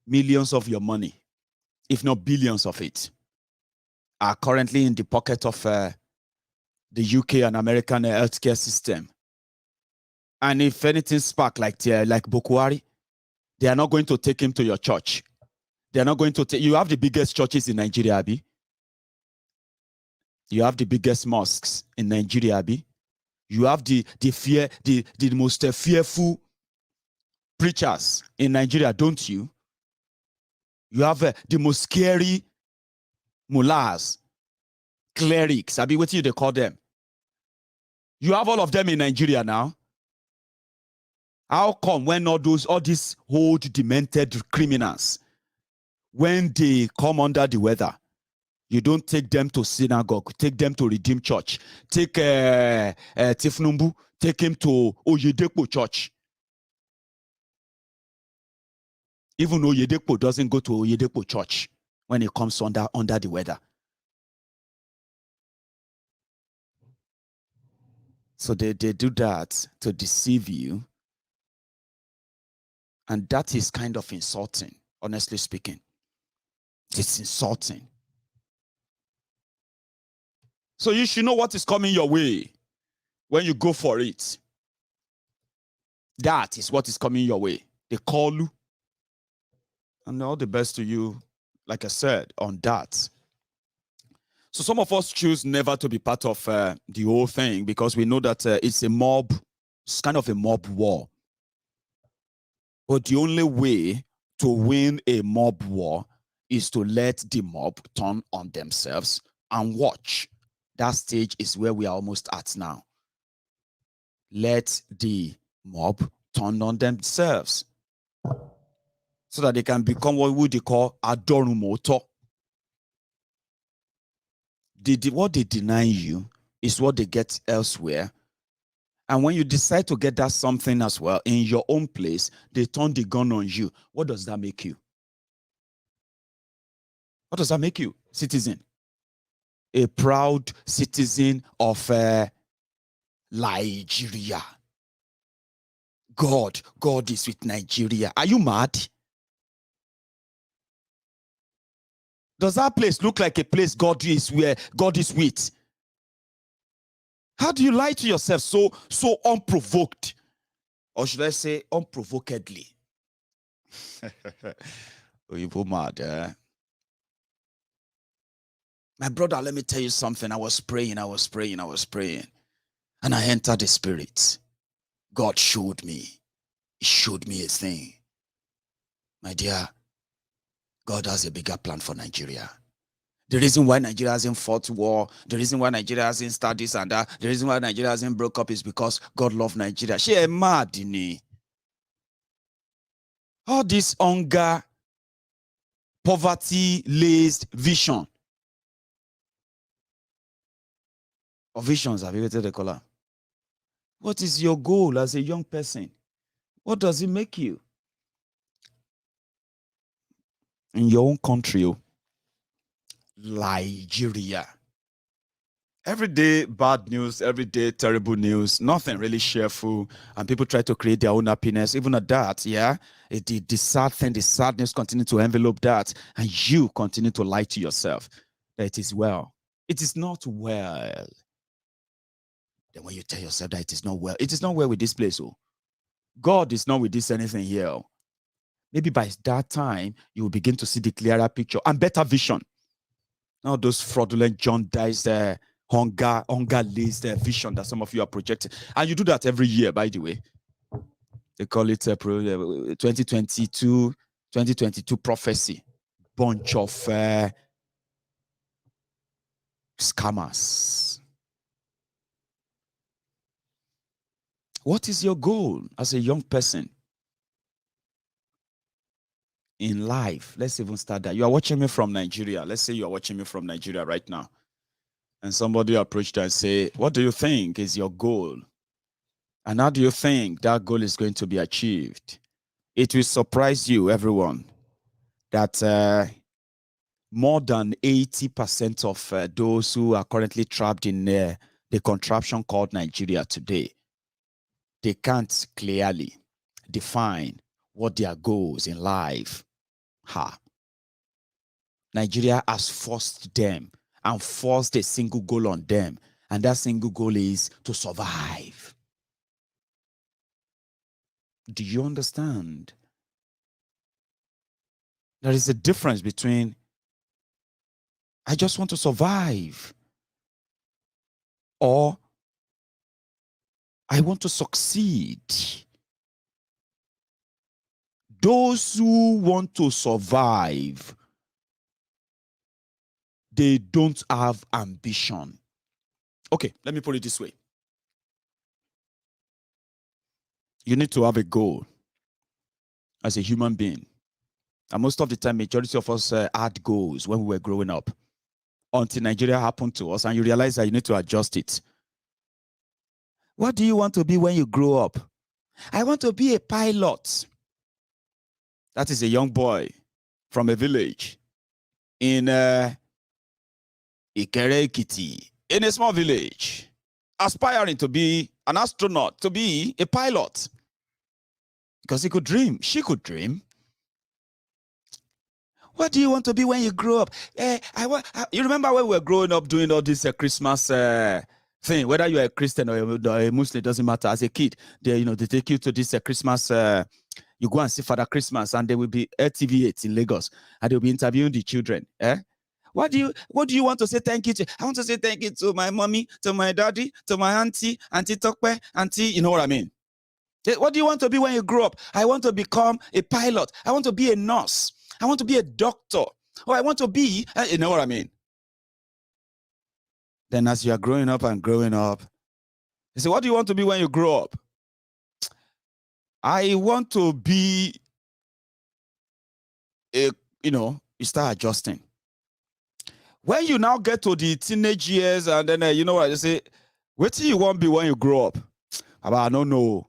Millions of your money, if not billions of it, are currently in the pocket of the UK and American healthcare system. And if anything spark like Buhari, they are not going to take him to your church. They are not going to take. You have the biggest churches in Nigeria, Abi. You have the biggest mosques in Nigeria, Abi. You have the most fearful preachers in Nigeria, don't you? You have the most scary mullahs, clerics. Abi, what do they call them? You have all of them in Nigeria now. How come when all these old demented criminals, when they come under the weather, you don't take them to synagogue, take them to Redeemed Church, take Thiefnubu, take him to Oyedepo Church. Even Oyedepo doesn't go to Oyedepo Church when it comes under the weather. So they do that to deceive you. And that is kind of insulting, honestly speaking. It's insulting. So you should know what is coming your way when you go for it. That is what is coming your way. They call you. And all the best to you, like I said, on that. So some of us choose never to be part of the whole thing because we know that it's a mob. It's kind of a mob war. But the only way to win a mob war is to let the mob turn on themselves and watch. That stage is where we are almost at now. Let the mob turn on themselves so that they can become what would they call adorumoto. What they deny you is what they get elsewhere. And when you decide to get that something as well in your own place, they turn the gun on you. What does that make you? What does that make you, citizen? A proud citizen of Nigeria. God is with Nigeria. Are you mad? Does that place look like a place God is where God is with? How do you lie to yourself so unprovoked? Or should I say unprovokedly? You mad, eh? My brother, let me tell you something. I was praying. And I entered the spirit. God showed me. He showed me a thing. My dear, God has a bigger plan for Nigeria. The reason why Nigeria hasn't fought war, the reason why Nigeria hasn't started this and that, the reason why Nigeria hasn't broke up is because God loved Nigeria. She is mad, didn't. All this hunger, poverty-laced vision. Or visions, have you heard the color? What is your goal as a young person? What does it make you? In your own country, Nigeria. Every day, bad news, every day, terrible news, nothing really cheerful, and people try to create their own happiness. Even at that, yeah, the sad thing, the sadness continue to envelope that, and you continue to lie to yourself that it is well. It is not well. Then when you tell yourself that it is not well with this place. Oh, God is not with this anything here. Oh. Maybe by that time, you will begin to see the clearer picture and better vision. Now those fraudulent jaundiced hunger-laced vision that some of you are projecting. And you do that every year, by the way. They call it 2022 prophecy. Bunch of scammers. What is your goal as a young person in life? Let's even start that. You are watching me from Nigeria. Let's say you are watching me from Nigeria right now. And somebody approached you and say, what do you think is your goal? And how do you think that goal is going to be achieved? It will surprise you, everyone, that more than 80% of those who are currently trapped in the contraption called Nigeria today, they can't clearly define what their goals in life are. Nigeria has forced them and forced a single goal on them, and that single goal is to survive. Do you understand? There is a difference between I just want to survive or I want to succeed. Those who want to survive, they don't have ambition. Okay, let me put it this way. You need to have a goal as a human being. And most of the time, majority of us had goals when we were growing up. Until Nigeria happened to us and you realize that you need to adjust it. What do you want to be when you grow up? I want to be a pilot. That is a young boy from a village in Ikere Ekiti, in a small village, aspiring to be an astronaut, to be a pilot. Because he could dream, she could dream. What do you want to be when you grow up? You remember when we were growing up doing all this Christmas thing, whether you're a Christian or a Muslim, it doesn't matter. As a kid, they take you to this Christmas, you go and see Father Christmas, and there will be TV8 in Lagos, and they'll be interviewing the children. What do you want to say thank you to? I want to say thank you to my mommy, to my daddy, to my auntie Tokwe, auntie, you know what I mean? What do you want to be when you grow up? I want to become a pilot. I want to be a nurse. I want to be a doctor. Or I want to be, you know what I mean? Then as you are growing up and growing up, you say, what do you want to be when you grow up? I want to be you start adjusting. When you now get to the teenage years and then, you know what I say, what do you want to be when you grow up? I don't know.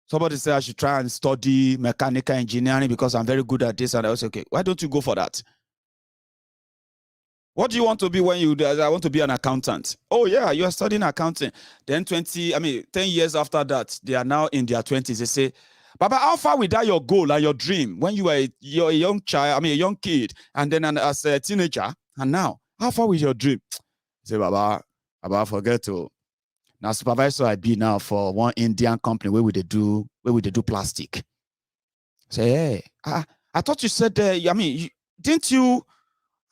Somebody said I should try and study mechanical engineering because I'm very good at this. And I was okay, why don't you go for that? What do you want to be when you do? I want to be an accountant. Oh yeah, you are studying accounting. Then 10 years after that, they are now in their 20s. They say, Baba, how far with that your goal and your dream when you were you're a young child, a young kid, and then as a teenager, and now, how far with your dream? I say, Baba, forget to. Now supervisor I be now for one Indian company where we they do plastic. Say, hey, I thought you said didn't you?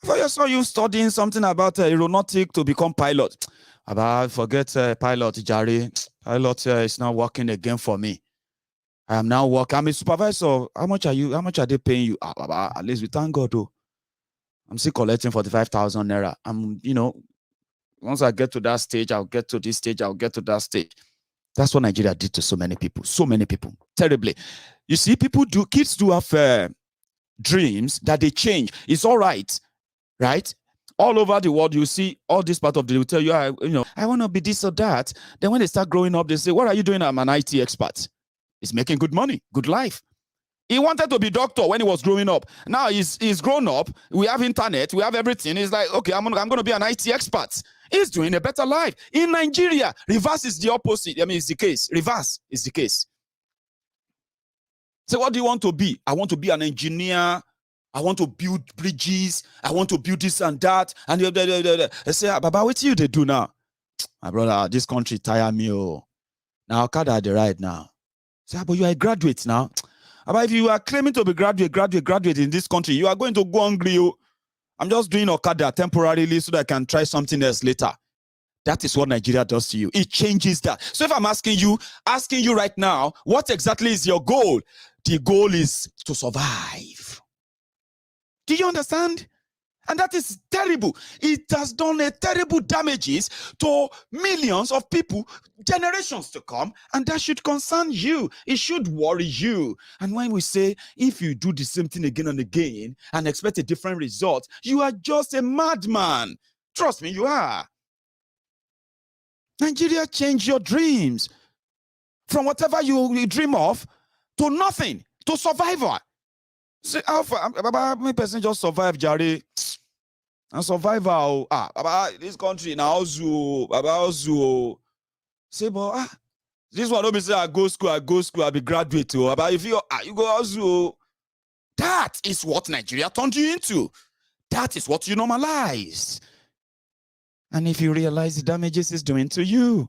I saw you studying something about aeronautic to become pilot. About forget pilot, Jari. Pilot is not working again for me. I am now working. I'm a supervisor. How much are they paying you? At least we thank God though. I'm still collecting 45,000 naira. Once I get to that stage, I'll get to this stage, I'll get to that stage. That's what Nigeria did to so many people, terribly. You see, kids do have dreams that they change. It's all right? All over the world, you see all this part of the, will tell you, I want to be this or that. Then when they start growing up, they say, what are you doing? I'm an IT expert. He's making good money, good life. He wanted to be doctor when he was growing up. Now he's grown up. We have internet. We have everything. He's like, okay, I'm going to be an IT expert. He's doing a better life. In Nigeria, reverse is the opposite. It's the case. Reverse is the case. So what do you want to be? I want to be an engineer. I want to build bridges. I want to build this and that. And they say, Baba, what you they do now? My brother, this country tire me. Oh. Now, Okada the right now. Say, but you are a graduate now. But if you are claiming to be graduate in this country, you are going to go hungry. I'm just doing Okada temporarily so that I can try something else later. That is what Nigeria does to you. It changes that. So if I'm asking you right now, what exactly is your goal? The goal is to survive. Do you understand? And that is terrible. It has done a terrible damages to millions of people, generations to come, and that should concern you. It should worry you. And when we say, if you do the same thing again and again and expect a different result, you are just a madman. Trust me, you are. Nigeria, change your dreams from whatever you dream of to nothing, to survival. Say, how many person just survive, Jare? And survival, this country now, Baba, say, but this one don't be say I go school, I be graduate. But if you go also, that is what Nigeria turned you into. That is what you normalize. And if you realize the damages it's doing to you,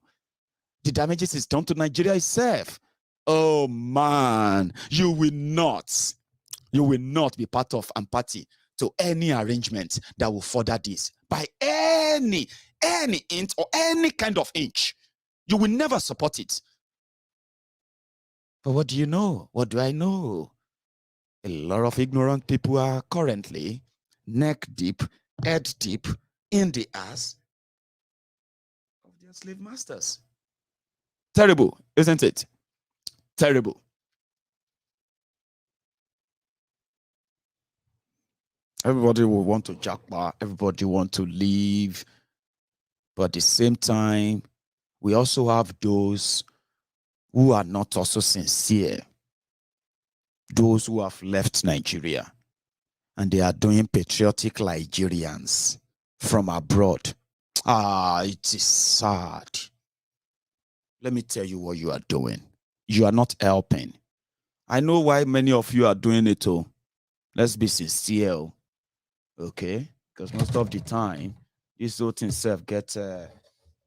the damages it's done to Nigeria itself, oh man, you will not be part of and party to any arrangement that will further this by any inch or any kind of inch. You will never support it. But what do you know? What do I know? A lot of ignorant people are currently neck deep, head deep in the ass of their slave masters. Terrible, isn't it? Terrible. Everybody will want to jackpot, everybody want to leave. But at the same time, we also have those who are not also sincere. Those who have left Nigeria and they are doing patriotic Nigerians from abroad. It is sad. Let me tell you what you are doing. You are not helping. I know why many of you are doing it too. Let's be sincere. Okay? Because most of the time, this whole thing self gets a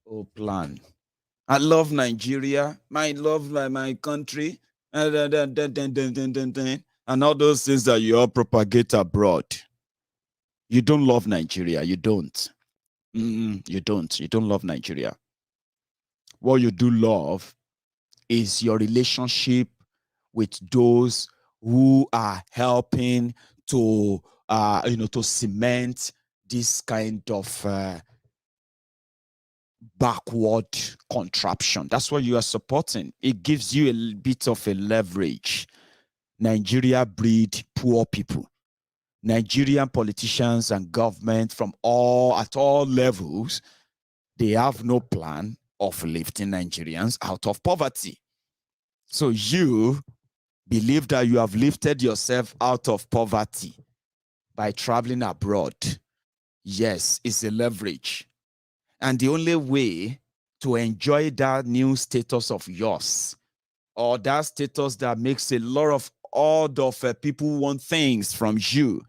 whole plan. I love Nigeria. I love my country. And all those things that you all propagate abroad. You don't love Nigeria. You don't. You don't. You don't love Nigeria. What you do love is your relationship with those who are helping to to cement this kind of backward contraption. That's what you are supporting. It gives you a bit of a leverage. Nigeria breed poor people. Nigerian politicians and government at all levels, they have no plan of lifting Nigerians out of poverty. So you believe that you have lifted yourself out of poverty by traveling abroad. Yes, it's a leverage. And the only way to enjoy that new status of yours, or that status that makes a lot of people want things from you,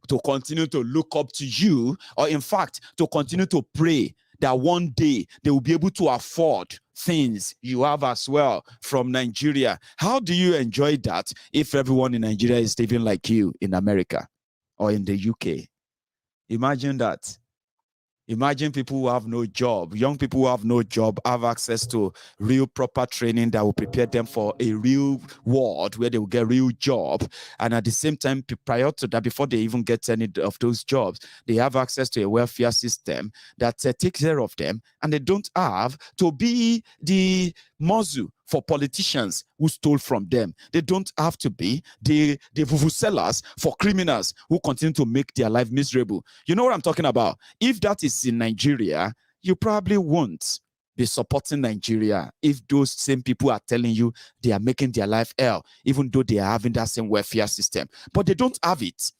to continue to look up to you, or in fact, to continue to pray that one day they will be able to afford things you have as well from Nigeria. How do you enjoy that if everyone in Nigeria is living like you in America or in the UK? Imagine that. Imagine people who have no job, young people who have no job, have access to real proper training that will prepare them for a real world where they will get a real job. And at the same time, prior to that, before they even get any of those jobs, they have access to a welfare system that takes care of them. And they don't have to be the muzzle for politicians who stole from them. They don't have to be the vuvuzelas for criminals who continue to make their life miserable. You know what I'm talking about? If that is in Nigeria, you probably won't be supporting Nigeria if those same people are telling you they are making their life hell, even though they are having that same welfare system. But they don't have it.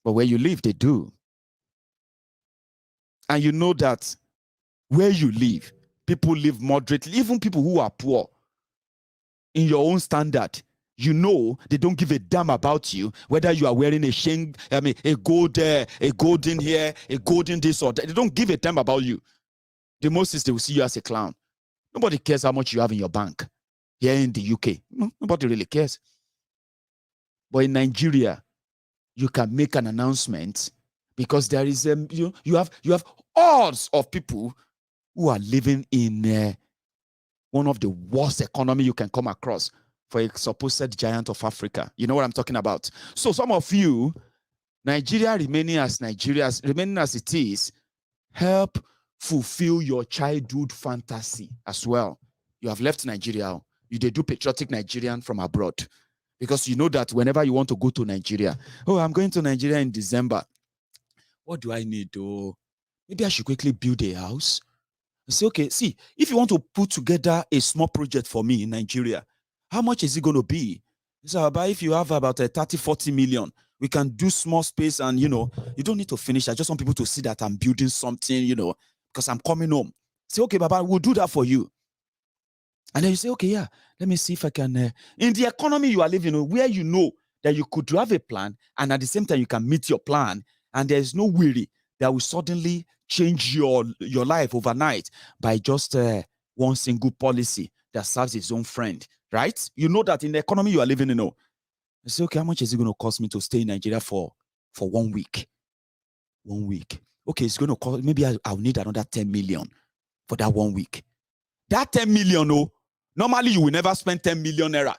But where you live, they do. And you know that where you live, people live moderately, even people who are poor in your own standard. You know they don't give a damn about you, whether you are wearing a golden hair, a golden this or that. They don't give a damn about you. The most is they will see you as a clown. Nobody cares how much you have in your bank here in the UK. Nobody really cares. But in Nigeria, you can make an announcement because there is you have hordes of people who are living in one of the worst economy you can come across for a supposed giant of Africa. You know what I'm talking about? So some of you, Nigeria remaining as it is, help fulfill your childhood fantasy as well. You have left Nigeria. You do patriotic Nigerian from abroad. Because you know that whenever you want to go to Nigeria, oh, I'm going to Nigeria in December. What do I need to? Maybe I should quickly build a house. And say, okay, see, if you want to put together a small project for me in Nigeria, how much is it going to be? So, but if you have about 30, 40 million, we can do small space and, you don't need to finish. I just want people to see that I'm building something, because I'm coming home. Say, okay, Baba, we'll do that for you. And then you say, okay, yeah, let me see if I can. In the economy you are living, where you know that you could have a plan and at the same time you can meet your plan, and there is no worry that will suddenly change your life overnight by just one single policy that serves its own friend, right? You know that in the economy you are living in, you say, okay, how much is it going to cost me to stay in Nigeria for 1 week? 1 week. Okay, it's going to cost, maybe I'll need another 10 million for that 1 week. That 10 million, normally you will never spend 10 million naira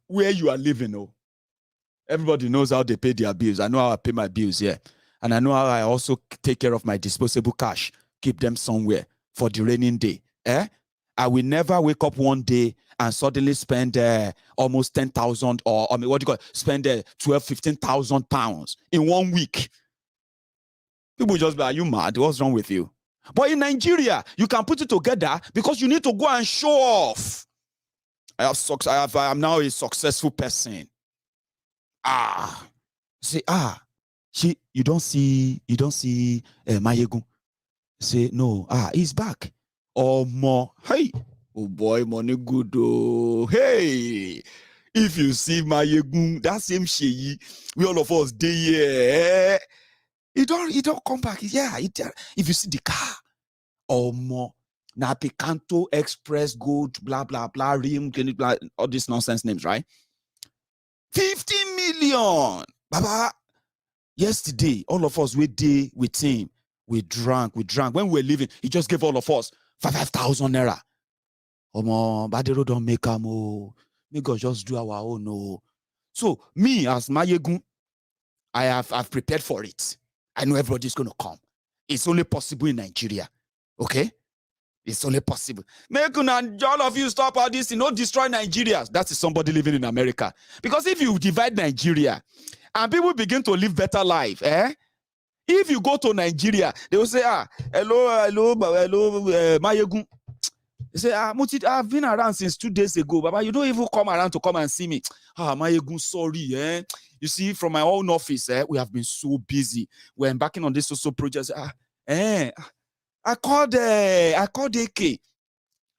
where you are living. Everybody knows how they pay their bills. I know how I pay my bills here. And I know how I also take care of my disposable cash, keep them somewhere for the raining day. I will never wake up one day and suddenly spend almost 10,000 or spend 12, 15,000 pounds in 1 week. People just be, are you mad? What's wrong with you? But in Nigeria, you can put it together because you need to go and show off. I'm now a successful person. You don't see Maiyegun. Say, no, he's back. Or more, hey, oh boy, money good, oh, hey. If you see Maiyegun, that same Sheyi, we all of us day here. He don't come back. Yeah, if you see the car, or more, na Picanto Express Gold, blah blah blah, Rim, blah, all these nonsense names, right? 15 million, Baba. Yesterday, all of us we did with him. We drank. When we were leaving, he just gave all of us 5,000 naira. Omo, Badero don't make am. Make us just do our own. So me as Maiyegun, I've prepared for it. I know everybody's going to come. It's only possible in Nigeria. Okay? It's only possible. Make all of you stop all this, destroy Nigeria. That is somebody living in America. Because if you divide Nigeria and people begin to live better life, if you go to Nigeria, they will say, hello, Maiyegun. They say, I've been around since 2 days ago, Baba. You don't even come around to come and see me. Maiyegun, sorry, You see, from my own office, we have been so busy. We're embarking on this social project. I called AK.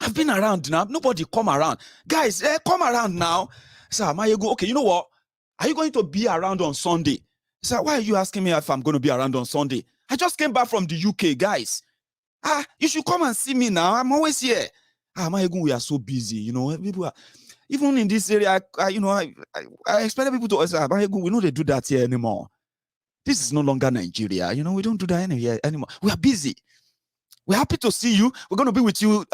I've been around now. Nobody come around. Guys, come around now. So Maiyegun, okay, you know what? Are you going to be around on Sunday? So why are you asking me if I'm going to be around on Sunday? I just came back from the UK, guys. You should come and see me now. I'm always here. Maiyegun, we are so busy. People are, even in this area, I expected people to say, Maiyegun, we know they do that here anymore. This is no longer Nigeria. We don't do that anymore. We are busy. We're happy to see you. We're going to be with you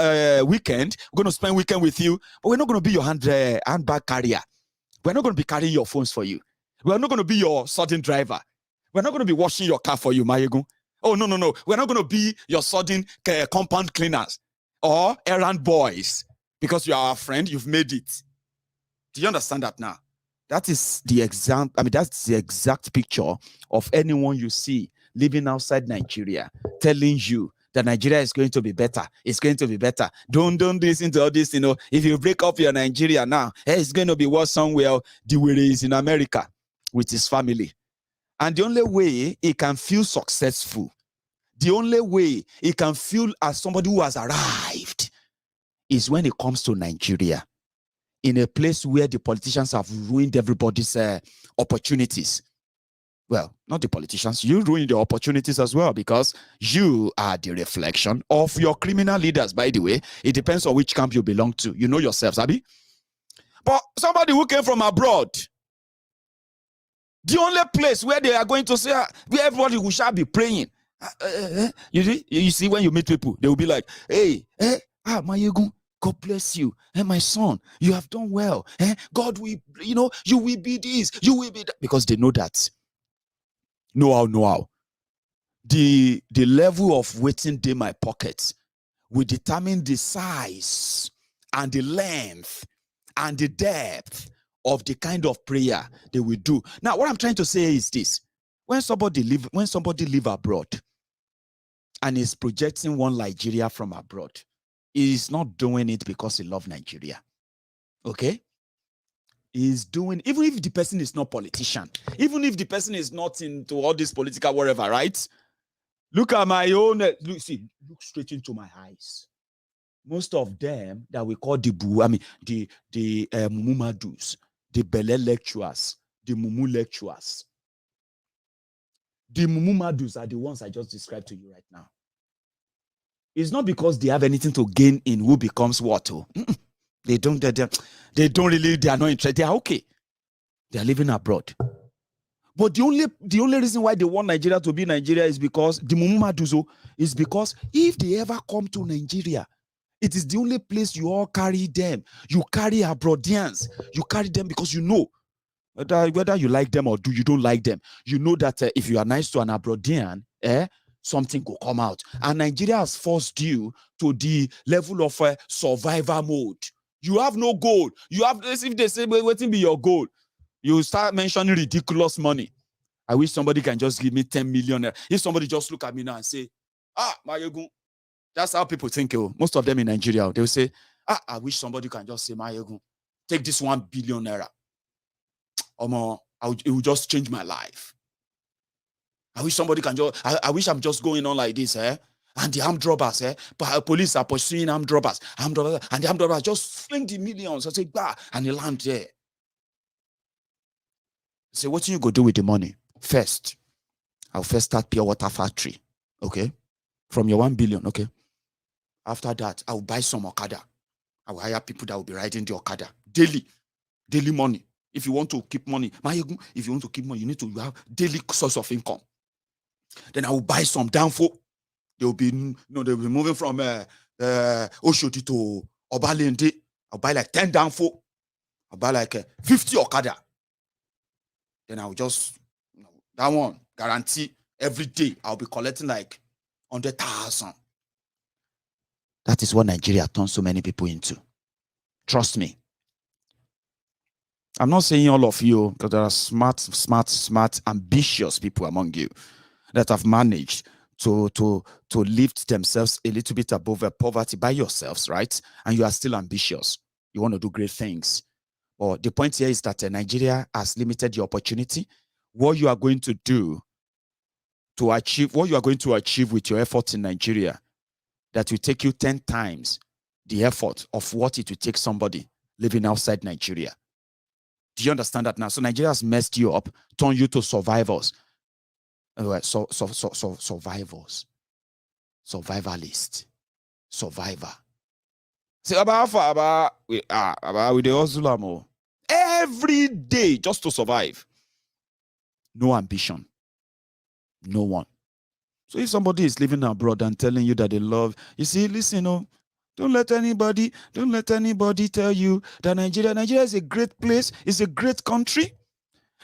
weekend. We're going to spend weekend with you. But we're not going to be your handbag carrier. We're not going to be carrying your phones for you. We're not going to be your sudden driver. We're not going to be washing your car for you, Maiyegun. Oh, no. We're not going to be your sudden compound cleaners or errand boys. Because you are our friend, you've made it. Do you understand that now? That is the that's the exact picture of anyone you see living outside Nigeria telling you that Nigeria is going to be better. It's going to be better. Don't listen to all this, If you break up your Nigeria now, it's going to be worse somewhere. The way it is in America with his family. And the only way he can feel successful, the only way he can feel as somebody who has arrived is when it comes to Nigeria, in a place where the politicians have ruined everybody's opportunities. Well, not the politicians. You ruin the opportunities as well because you are the reflection of your criminal leaders, by the way. It depends on which camp you belong to. You know yourself, Sabi. But somebody who came from abroad, the only place where they are going to say, where everybody will shall be praying. You see, when you meet people, they will be like, hey, Maiyegun, God bless you. My son, you have done well. God will, you will be this, you will be that. Because they know that No how, no how. The level of wetin dey my pocket will determine the size and the length and the depth of the kind of prayer they will do. Now, what I'm trying to say is this: when somebody live abroad and is projecting one Nigeria from abroad, he is not doing it because he loves Nigeria. Okay? Is doing, even if the person is not politician, even if the person is not into all this political whatever, right? Look at my own, look straight into my eyes. Most of them that we call the Mumumadus, the Bele lecturers, the Mumu lecturers. The Mumumadus are the ones I just described to you right now. It's not because they have anything to gain in who becomes what. They don't really, they are not interested. They are okay. They are living abroad. But the only reason why they want Nigeria to be Nigeria is because the Mumumaduzo is because if they ever come to Nigeria, it is the only place you all carry them. You carry abroadians. You carry them because you know whether you like them or you don't like them. You know that if you are nice to an abroadian, something will come out. And Nigeria has forced you to the level of survivor mode. You have no goal. You have, if they say, waiting be your goal, you start mentioning ridiculous money. I wish somebody can just give me 10 million. If somebody just look at me now and say, Maiyegun, that's how people think. Most of them in Nigeria, they will say, I wish somebody can just say, Maiyegun, take this 1 billion naira. It will just change my life. I wish somebody can just, I wish I'm just going on like this, and the armed robbers, police are pursuing armed robbers, and the armed robbers just fling the millions. I say, bah, and they land there. Say, what do you go do with the money? First, I'll first start pure water factory, okay? From your 1 billion, okay? After that, I'll buy some Okada. I will hire people that will be riding the Okada daily money. If you want to keep money, if you want to keep money, you need to have daily source of income. Then I will buy some Danfo. They'll be moving from Oshodi to Obalende. I'll buy like 10 Danfo. I'll buy like 50 Okada. Then I'll just, that one, guarantee every day I'll be collecting like 100,000. That is what Nigeria turns so many people into. Trust me. I'm not saying all of you, because there are smart, ambitious people among you that have managed to lift themselves a little bit above poverty by yourselves, right? And you are still ambitious. You want to do great things. But the point here is that Nigeria has limited your opportunity. What you are going to do to achieve, what you are going to achieve with your efforts in Nigeria, that will take you 10 times the effort of what it will take somebody living outside Nigeria. Do you understand that now? So Nigeria has messed you up, turned you to survivors. Survivors. Survivalist. Survivor. Say about we the Ozulamo. Every day just to survive. No ambition. No one. So if somebody is living abroad and telling you that they love, you see, listen, don't let anybody tell you that Nigeria is a great place, it's a great country.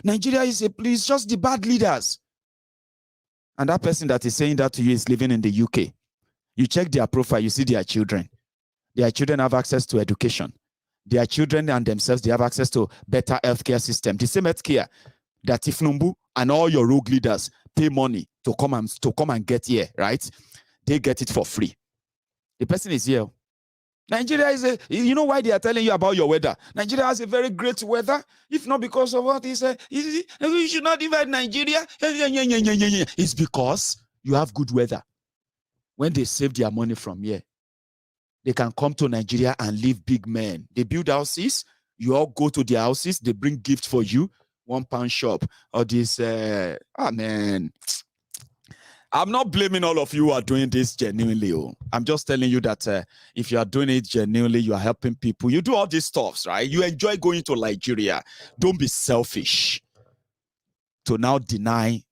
Nigeria is a place, just the bad leaders. And that person that is saying that to you is living in the UK. You check their profile, you see their children. Their children have access to education. Their children and themselves, they have access to better healthcare system. The same healthcare that Thiefnubu and all your rogue leaders pay money to come and get here, right? They get it for free. The person is here. Nigeria is you know why they are telling you about your weather? Nigeria has a very great weather. If not because of what is you should not invite Nigeria. It's because you have good weather. When they save their money from here, they can come to Nigeria and live big men. They build houses. You all go to their houses. They bring gifts for you. £1 shop. Or this, man. I'm not blaming all of you who are doing this genuinely. I'm just telling you that if you are doing it genuinely, you are helping people. You do all these stuffs, right? You enjoy going to Nigeria. Don't be selfish to now deny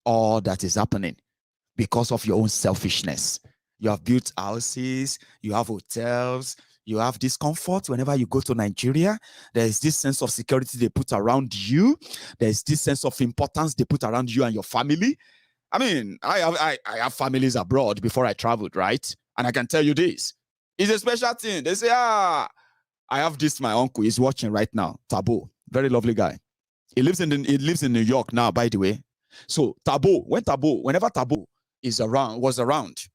all that is happening because of your own selfishness. You have built houses, you have hotels, You have this comfort whenever you go to Nigeria. There's this sense of security they put around you. There's this sense of importance they put around you and your family. I mean, I have families abroad before I traveled, right? And I can tell you this. It's a special thing. They say, I have this, my uncle is watching right now. Tabo, very lovely guy. He lives in New York now, by the way. So whenever Tabo was around,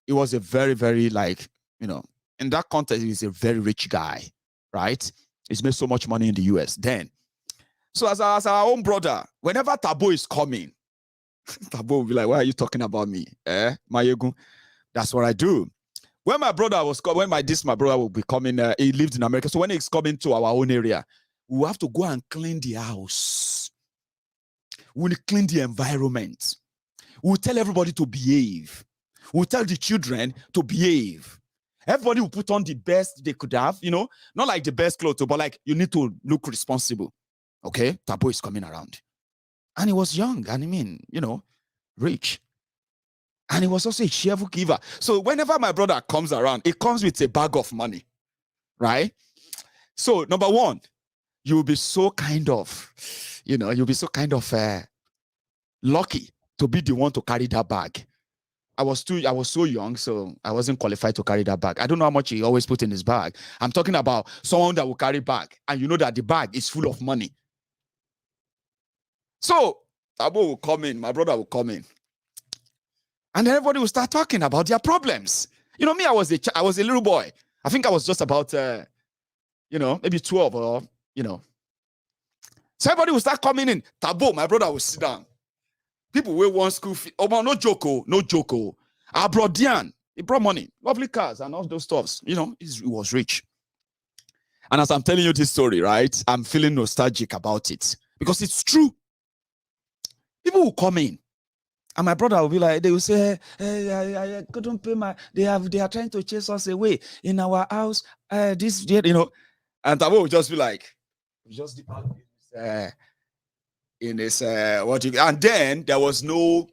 he was a very, very, like, in that context, he's a very rich guy, right? He's made so much money in the US then. So as our own brother, whenever Tabo is coming, Tabo will be like, why are you talking about me? Maiyegun? That's what I do. When my brother my brother will be coming, he lived in America. So when he's coming to our own area, we have to go and clean the house. We'll clean the environment. We'll tell everybody to behave. We'll tell the children to behave. Everybody will put on the best they could have, not like the best clothes, but like you need to look responsible. Okay? Tabo is coming around. And he was young, and I mean, rich. And he was also a cheerful giver. So whenever my brother comes around, it comes with a bag of money, right? So number one, you'll be so kind of, lucky to be the one to carry that bag. I was so young, so I wasn't qualified to carry that bag. I don't know how much he always put in his bag. I'm talking about someone that will carry bag, and you know that the bag is full of money. So Tabo will come in, my brother will come in, and everybody will start talking about their problems. Me, I was a little boy. I think I was just about, maybe 12 or, So everybody will start coming in. Tabo, my brother will sit down. People will want school fee. Oh, no joke. Our brother, he brought money, lovely cars and all those stuffs. He was rich. And as I'm telling you this story, right, I'm feeling nostalgic about it because it's true. People will come in, and my brother will be like, they will say, hey, I couldn't pay they are trying to chase us away in our house. And Tabo will just be like, just in this and then there was no,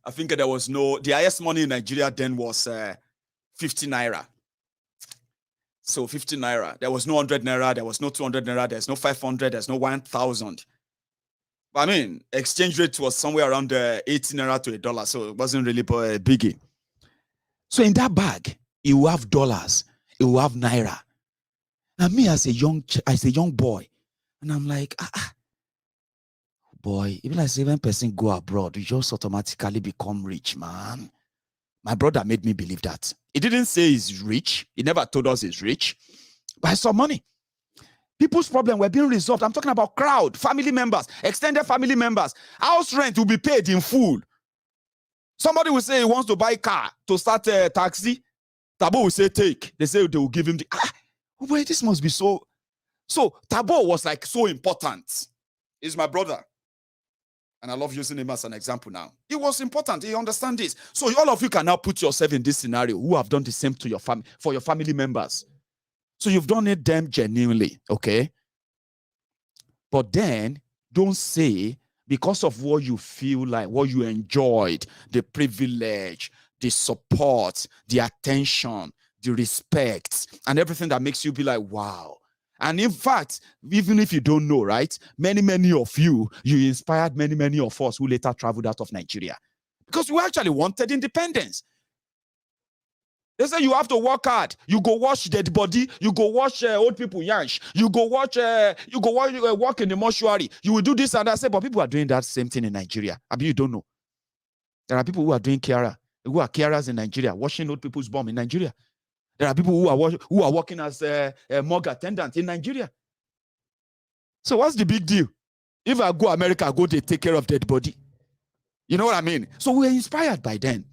I think there was no, the highest money in Nigeria then was 50 naira. So 50 naira. There was no 100 naira, there was no 200 naira, there's no 500, there's no 1,000. I mean, exchange rate was somewhere around 80 naira to $1, so it wasn't really a biggie. So in that bag, you will have dollars, you will have naira. And me as a young boy, and I'm like, boy, even like 7% go abroad, you just automatically become rich, man. My brother made me believe that. He didn't say he's rich. He never told us he's rich. But I saw money. People's problems were being resolved. I'm talking about crowd, family members, extended family members. House rent will be paid in full. Somebody will say he wants to buy a car to start a taxi. Tabo will say take. They say they will give him the... boy, this must be so... So Tabo was like so important. He's my brother. And I love using him as an example now. It was important. He understands this. So all of you can now put yourself in this scenario who have done the same to your family, for your family members. So you've done it them genuinely, okay? But then don't say because of what you feel like, what you enjoyed, the privilege, the support, the attention, the respect, and everything that makes you be like, wow. And in fact, even if you don't know, right, many of you inspired many of us who later traveled out of Nigeria because we actually wanted independence. They say you have to work hard. You go wash dead body. You go wash old people yansh. You go work in the mortuary. You will do this and that. I say, but people are doing that same thing in Nigeria. I mean, you don't know. There are people who are doing who are carers in Nigeria, washing old people's bum in Nigeria. There are people who are working as a morgue attendant in Nigeria. So what's the big deal? If I go America, they take care of dead body. You know what I mean? So we're inspired by them.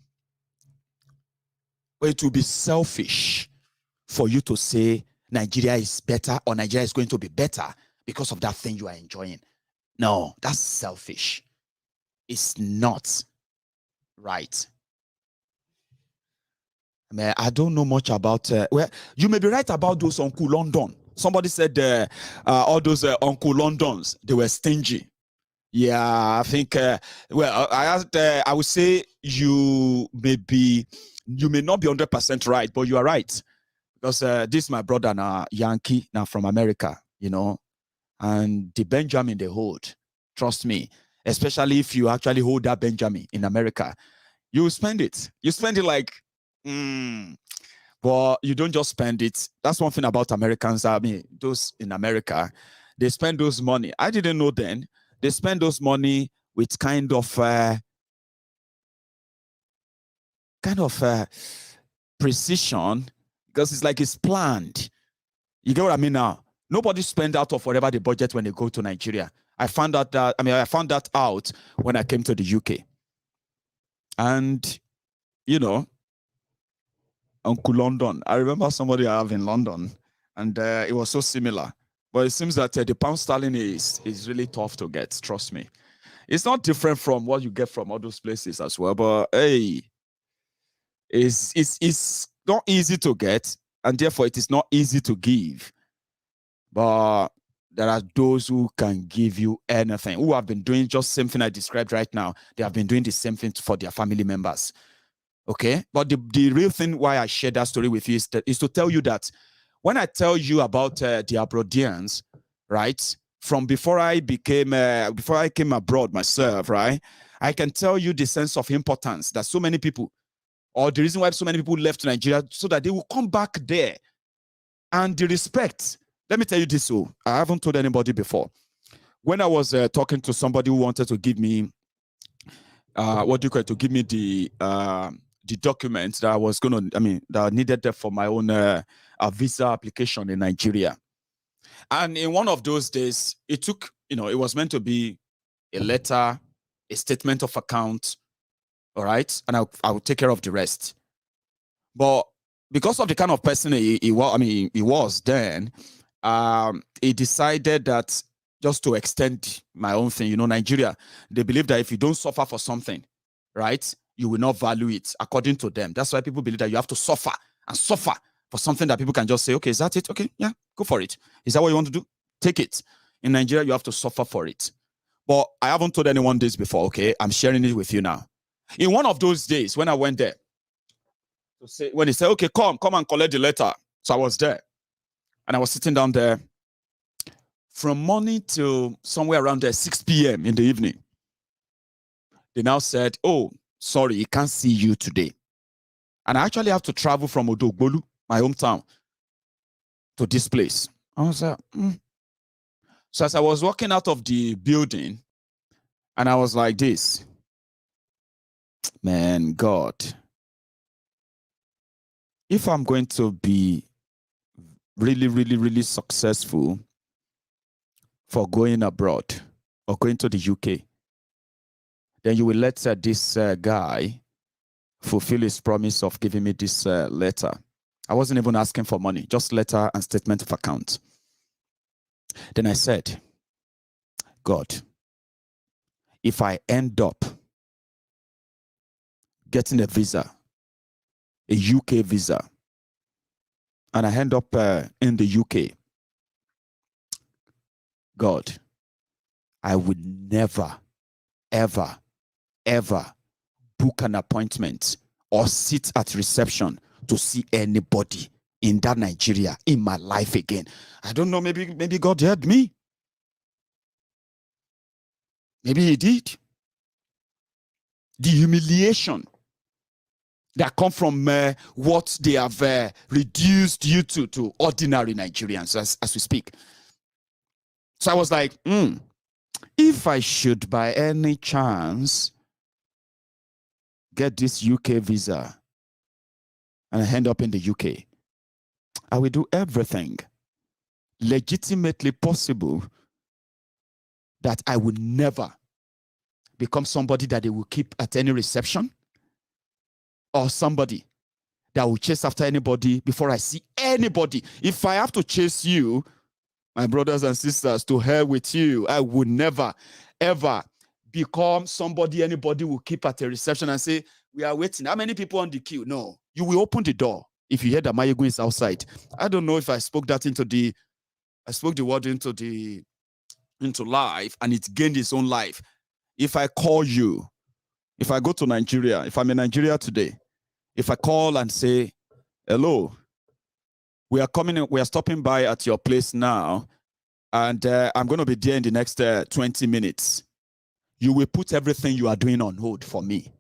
But it will be selfish for you to say Nigeria is better or Nigeria is going to be better because of that thing you are enjoying. No, that's selfish. It's not right. I don't know much about, well, you may be right about those Uncle London. Somebody said all those Uncle Londons, they were stingy. Yeah, I think, well, I would say you may not be 100% right, but you are right. Because this my brother now, Yankee, now from America, you know, and the Benjamin they hold. Trust me, especially if you actually hold that Benjamin in America, you spend it. You spend it like, but you don't just spend it. That's one thing about Americans. I mean, those in America, they spend those money. I didn't know then. They spend those money with kind of precision, because it's like it's planned. You get what I mean now? Nobody spend out of whatever the budget when they go to Nigeria. I found out that, I found that out when I came to the UK. And, you know, Uncle London, I remember somebody I have in London, and it was so similar. But it seems that the pound sterling is really tough to get, trust me. It's not different from what you get from all those places as well, but hey, it's not easy to get, and therefore it is not easy to give. But there are those who can give you anything, who have been doing just the same thing I described right now. They have been doing the same thing for their family members. Okay? But the real thing why I share that story with you is to tell you that when I tell you about the Abroadians, right, from before I came abroad myself, right, I can tell you the sense of importance that so many people, or the reason why so many people left Nigeria, so that they will come back there. And the respect. Let me tell you this, so I haven't told anybody before. When I was talking to somebody who wanted to give me, to give me the documents that I was that I needed there for my own visa application in Nigeria. And in one of those days, it took, it was meant to be a letter, a statement of account, all right? And I would take care of the rest. But because of the kind of person he was then, he decided that just to extend my own thing, Nigeria, they believe that if you don't suffer for something, right, you will not value it according to them. That's why people believe that you have to suffer and suffer for something that people can just say, okay, is that it? Okay, yeah, go for it. Is that what you want to do? Take it. In Nigeria, you have to suffer for it. But I haven't told anyone this before, okay? I'm sharing it with you now. In one of those days, when I went there, when he said, okay, come and collect the letter. So I was there. And I was sitting down there from morning till somewhere around 6 p.m. in the evening. They now said, oh, sorry, he can't see you today. And I actually have to travel from Odogbolu, my hometown, to this place. I was like, So as I was walking out of the building, and I was like this, man, God, if I'm going to be really, really, really successful for going abroad or going to the UK, then you will let this guy fulfill his promise of giving me this letter. I wasn't even asking for money, just letter and statement of account. Then I said, God, if I end up getting a visa, a UK visa, and I end up in the UK, God, I would never, ever, ever book an appointment or sit at reception to see anybody in that Nigeria in my life again. I don't know, maybe God heard me. Maybe he did. The humiliation that come from what they have reduced you to ordinary Nigerians as we speak. So I was like, if I should by any chance get this UK visa and I end up in the UK, I will do everything legitimately possible that I would never become somebody that they will keep at any reception, or somebody that will chase after anybody before I see anybody. If I have to chase you, my brothers and sisters, to hell with you, I would never, ever become somebody anybody will keep at a reception and say, we are waiting. How many people on the queue? No. You will open the door if you hear that Maiyegun is outside. I don't know if I spoke that I spoke the word into life, and it gained its own life. If I call you, if I go to Nigeria, if I'm in Nigeria today, if I call and say, hello, We are stopping by at your place now, and I'm going to be there in the next 20 minutes. You will put everything you are doing on hold for me.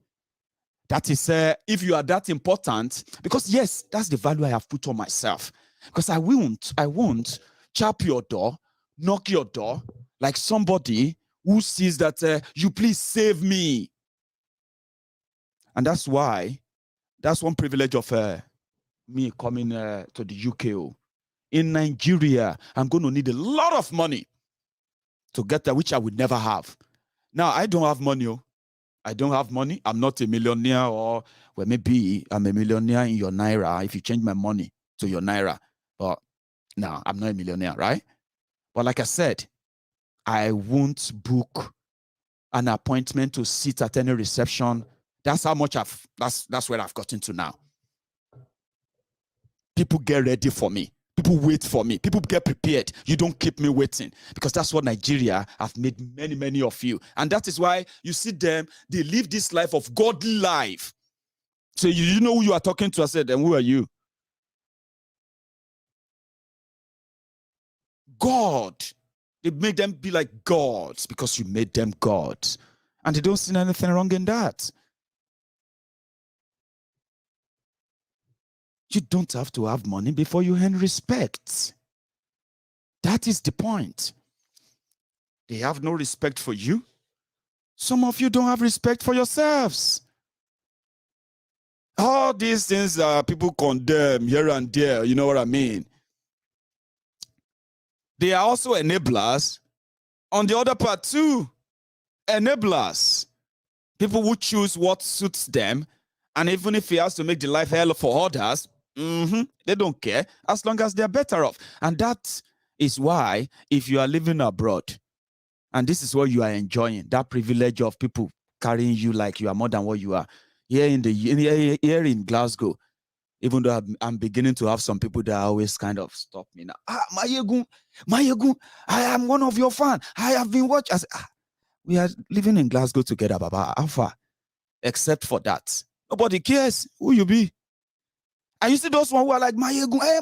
That is, if you are that important, because yes, that's the value I have put on myself. Because I won't chap your door, knock your door, like somebody who sees that you please save me. And that's why, that's one privilege of me coming to the UK. In Nigeria, I'm going to need a lot of money to get there, which I would never have. Now, I don't have money. I don't have money. I'm not a millionaire, or well, maybe I'm a millionaire in your naira if you change my money to your naira. But no, I'm not a millionaire, right? But like I said, I won't book an appointment to sit at any reception. That's how much that's where I've gotten to now. People get ready for me. People wait for me. People get prepared. You don't keep me waiting, because that's what Nigeria have made many, many of you. And that is why you see them, they live this life of godly life. So you know who you are talking to. I said, then who are you? God. They made them be like gods because you made them gods. And they don't see anything wrong in that. You don't have to have money before you earn respect. That is the point. They have no respect for you. Some of you don't have respect for yourselves. All these things people condemn here and there, you know what I mean? They are also enablers on the other part too. Enablers. People who choose what suits them, and even if he has to make the life hell for others, they don't care, as long as they're better off. And that is why, if you are living abroad, and this is what you are enjoying, that privilege of people carrying you like you are more than what you are. Here in Glasgow, even though I'm beginning to have some people that always kind of stop me now. Maiyegun, I am one of your fans. I have been watching. We are living in Glasgow together, Baba. How far? Except for that. Nobody cares who you be. And you see those one who are like, Maiyegun, hey,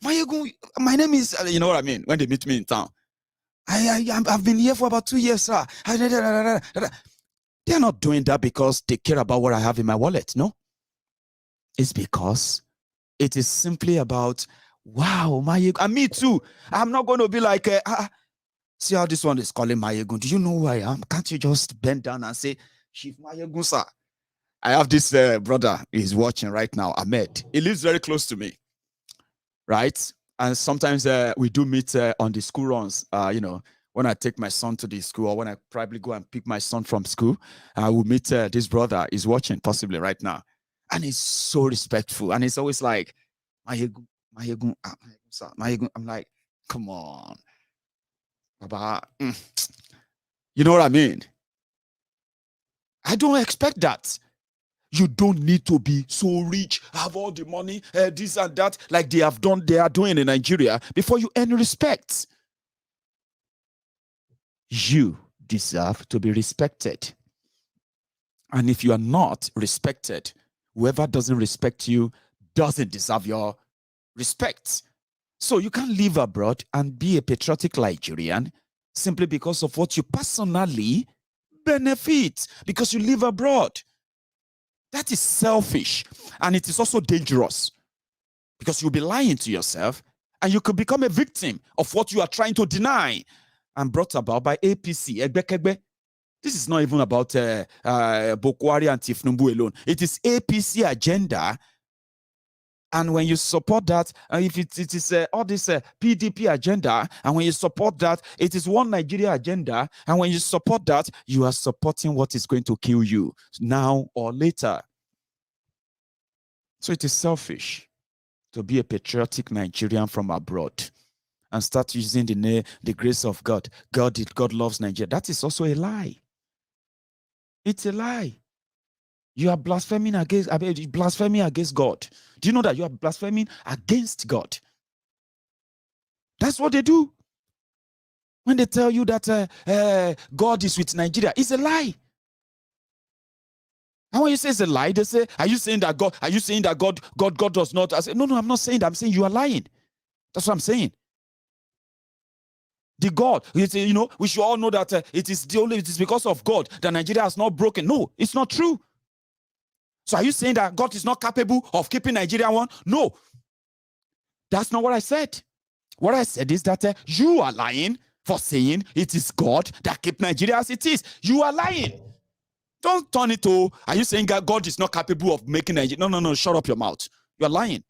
Maiyegun, my name is, you know what I mean, when they meet me in town. I've been here for about 2 years, sir. They're not doing that because they care about what I have in my wallet, no? It's because it is simply about, wow, Maiyegun. And me too. I'm not going to be like, see how this one is calling Maiyegun. Do you know who I am? Can't you just bend down and say, Chief Maiyegun, sir? I have this brother, he's watching right now, Ahmed. He lives very close to me, right? And sometimes we do meet on the school runs, you know, when I take my son to the school, or when I probably go and pick my son from school, I will meet this brother. He's watching possibly right now. And he's so respectful. And he's always like, Maiyegun, sir, Maiyegun. I'm like, come on. Baba. You know what I mean? I don't expect that. You don't need to be so rich, have all the money, this and that, like they are doing in Nigeria before you earn respect. You deserve to be respected. And if you are not respected, whoever doesn't respect you doesn't deserve your respect. So you can't live abroad and be a patriotic Nigerian simply because of what you personally benefit, because you live abroad. That is selfish, and it is also dangerous, because you'll be lying to yourself and you could become a victim of what you are trying to deny and brought about by APC. This is not even about Buhari and Thiefnubu alone. It is APC agenda. And when you support that, if it is all this PDP agenda, and when you support that, it is one Nigeria agenda, and when you support that, you are supporting what is going to kill you now or later. So it is selfish to be a patriotic Nigerian from abroad and start using the grace of God. God loves Nigeria. That is also a lie. It's a lie. You are blaspheming against God. Do you know that you are blaspheming against God? That's what they do. When they tell you that God is with Nigeria, it's a lie. And when you say it's a lie, they say, are you saying that God does not? I say, no, I'm not saying that. I'm saying you are lying. That's what I'm saying. The God, you know, we should all know that it is because of God that Nigeria has not broken. No, it's not true. So are you saying that God is not capable of keeping Nigeria one? No, that's not what I said. What I said is that you are lying for saying it is God that keeps Nigeria as it is. You are lying. Don't turn it to, are you saying that God is not capable of making Nigeria? No, shut up your mouth. You're lying.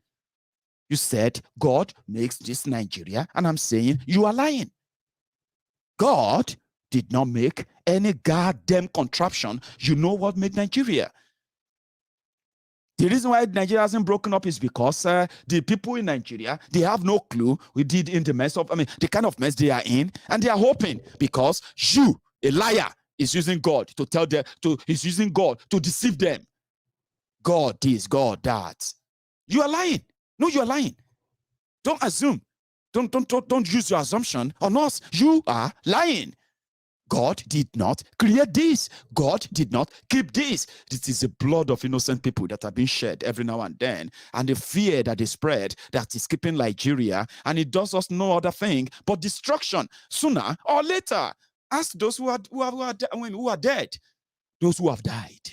You said God makes this Nigeria, and I'm saying you are lying. God did not make any goddamn contraption. You know what made Nigeria? The reason why Nigeria hasn't broken up is because the people in Nigeria, they have no clue we did in the mess of, the kind of mess they are in, and they are hoping because you, a liar, is using God to tell them, is using God to deceive them. God this, God that. You are lying. No, you are lying. Don't assume. Don't use your assumption on us. You are lying. God did not create this. God did not keep this. This is the blood of innocent people that have been shed every now and then, and the fear that is spread that is keeping Nigeria, and it does us no other thing but destruction sooner or later. Ask those who are dead, those who have died.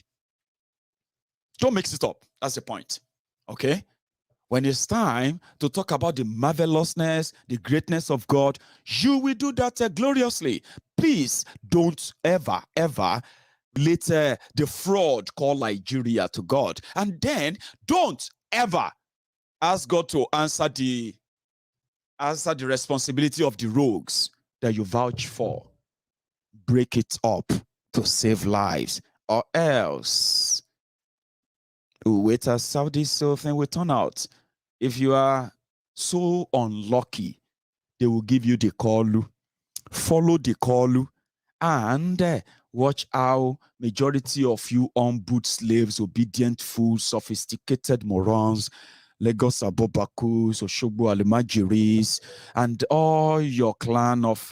Don't mix it up. That's the point. Okay? When it's time to talk about the marvelousness, the greatness of God, you will do that gloriously. Please don't ever relate the fraud called Nigeria to God. And then don't ever ask God to answer the responsibility of the rogues that you vouch for. Break it up to save lives, or else we'll wait as Saudi so thing will turn out. If you are so unlucky, they will give you the call. Follow the call and watch how majority of you unboot slaves, obedient fools, sophisticated morons, Lagos Abobakus, Oshogbo Alimajiris, and all your clan of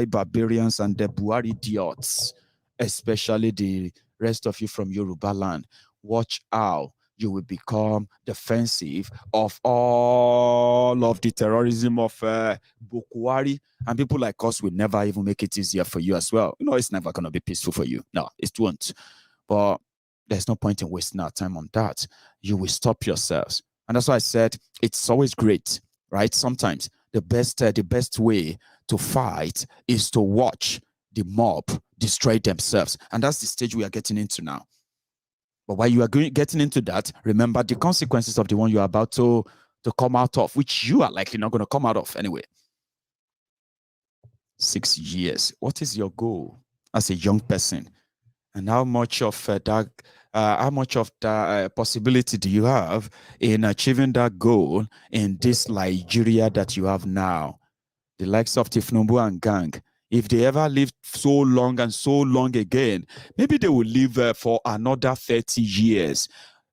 Barbarians and the Buhari idiots, especially the rest of you from Yoruba land. Watch how you will become defensive of all of the terrorism of Buhari, and people like us will never even make it easier for you as well. You know, it's never going to be peaceful for you. No, it won't. But there's no point in wasting our time on that. You will stop yourselves. And that's why I said it's always great, right? Sometimes the best way to fight is to watch the mob destroy themselves. And that's the stage we are getting into now. But while you are getting into that, remember the consequences of the one you are about to come out of, which you are likely not going to come out of anyway. 6 years. What is your goal as a young person? And how much of that possibility do you have in achieving that goal in this Nigeria that you have now? The likes of Thiefnubu and gang, if they ever live so long and so long again, maybe they will live for another 30 years.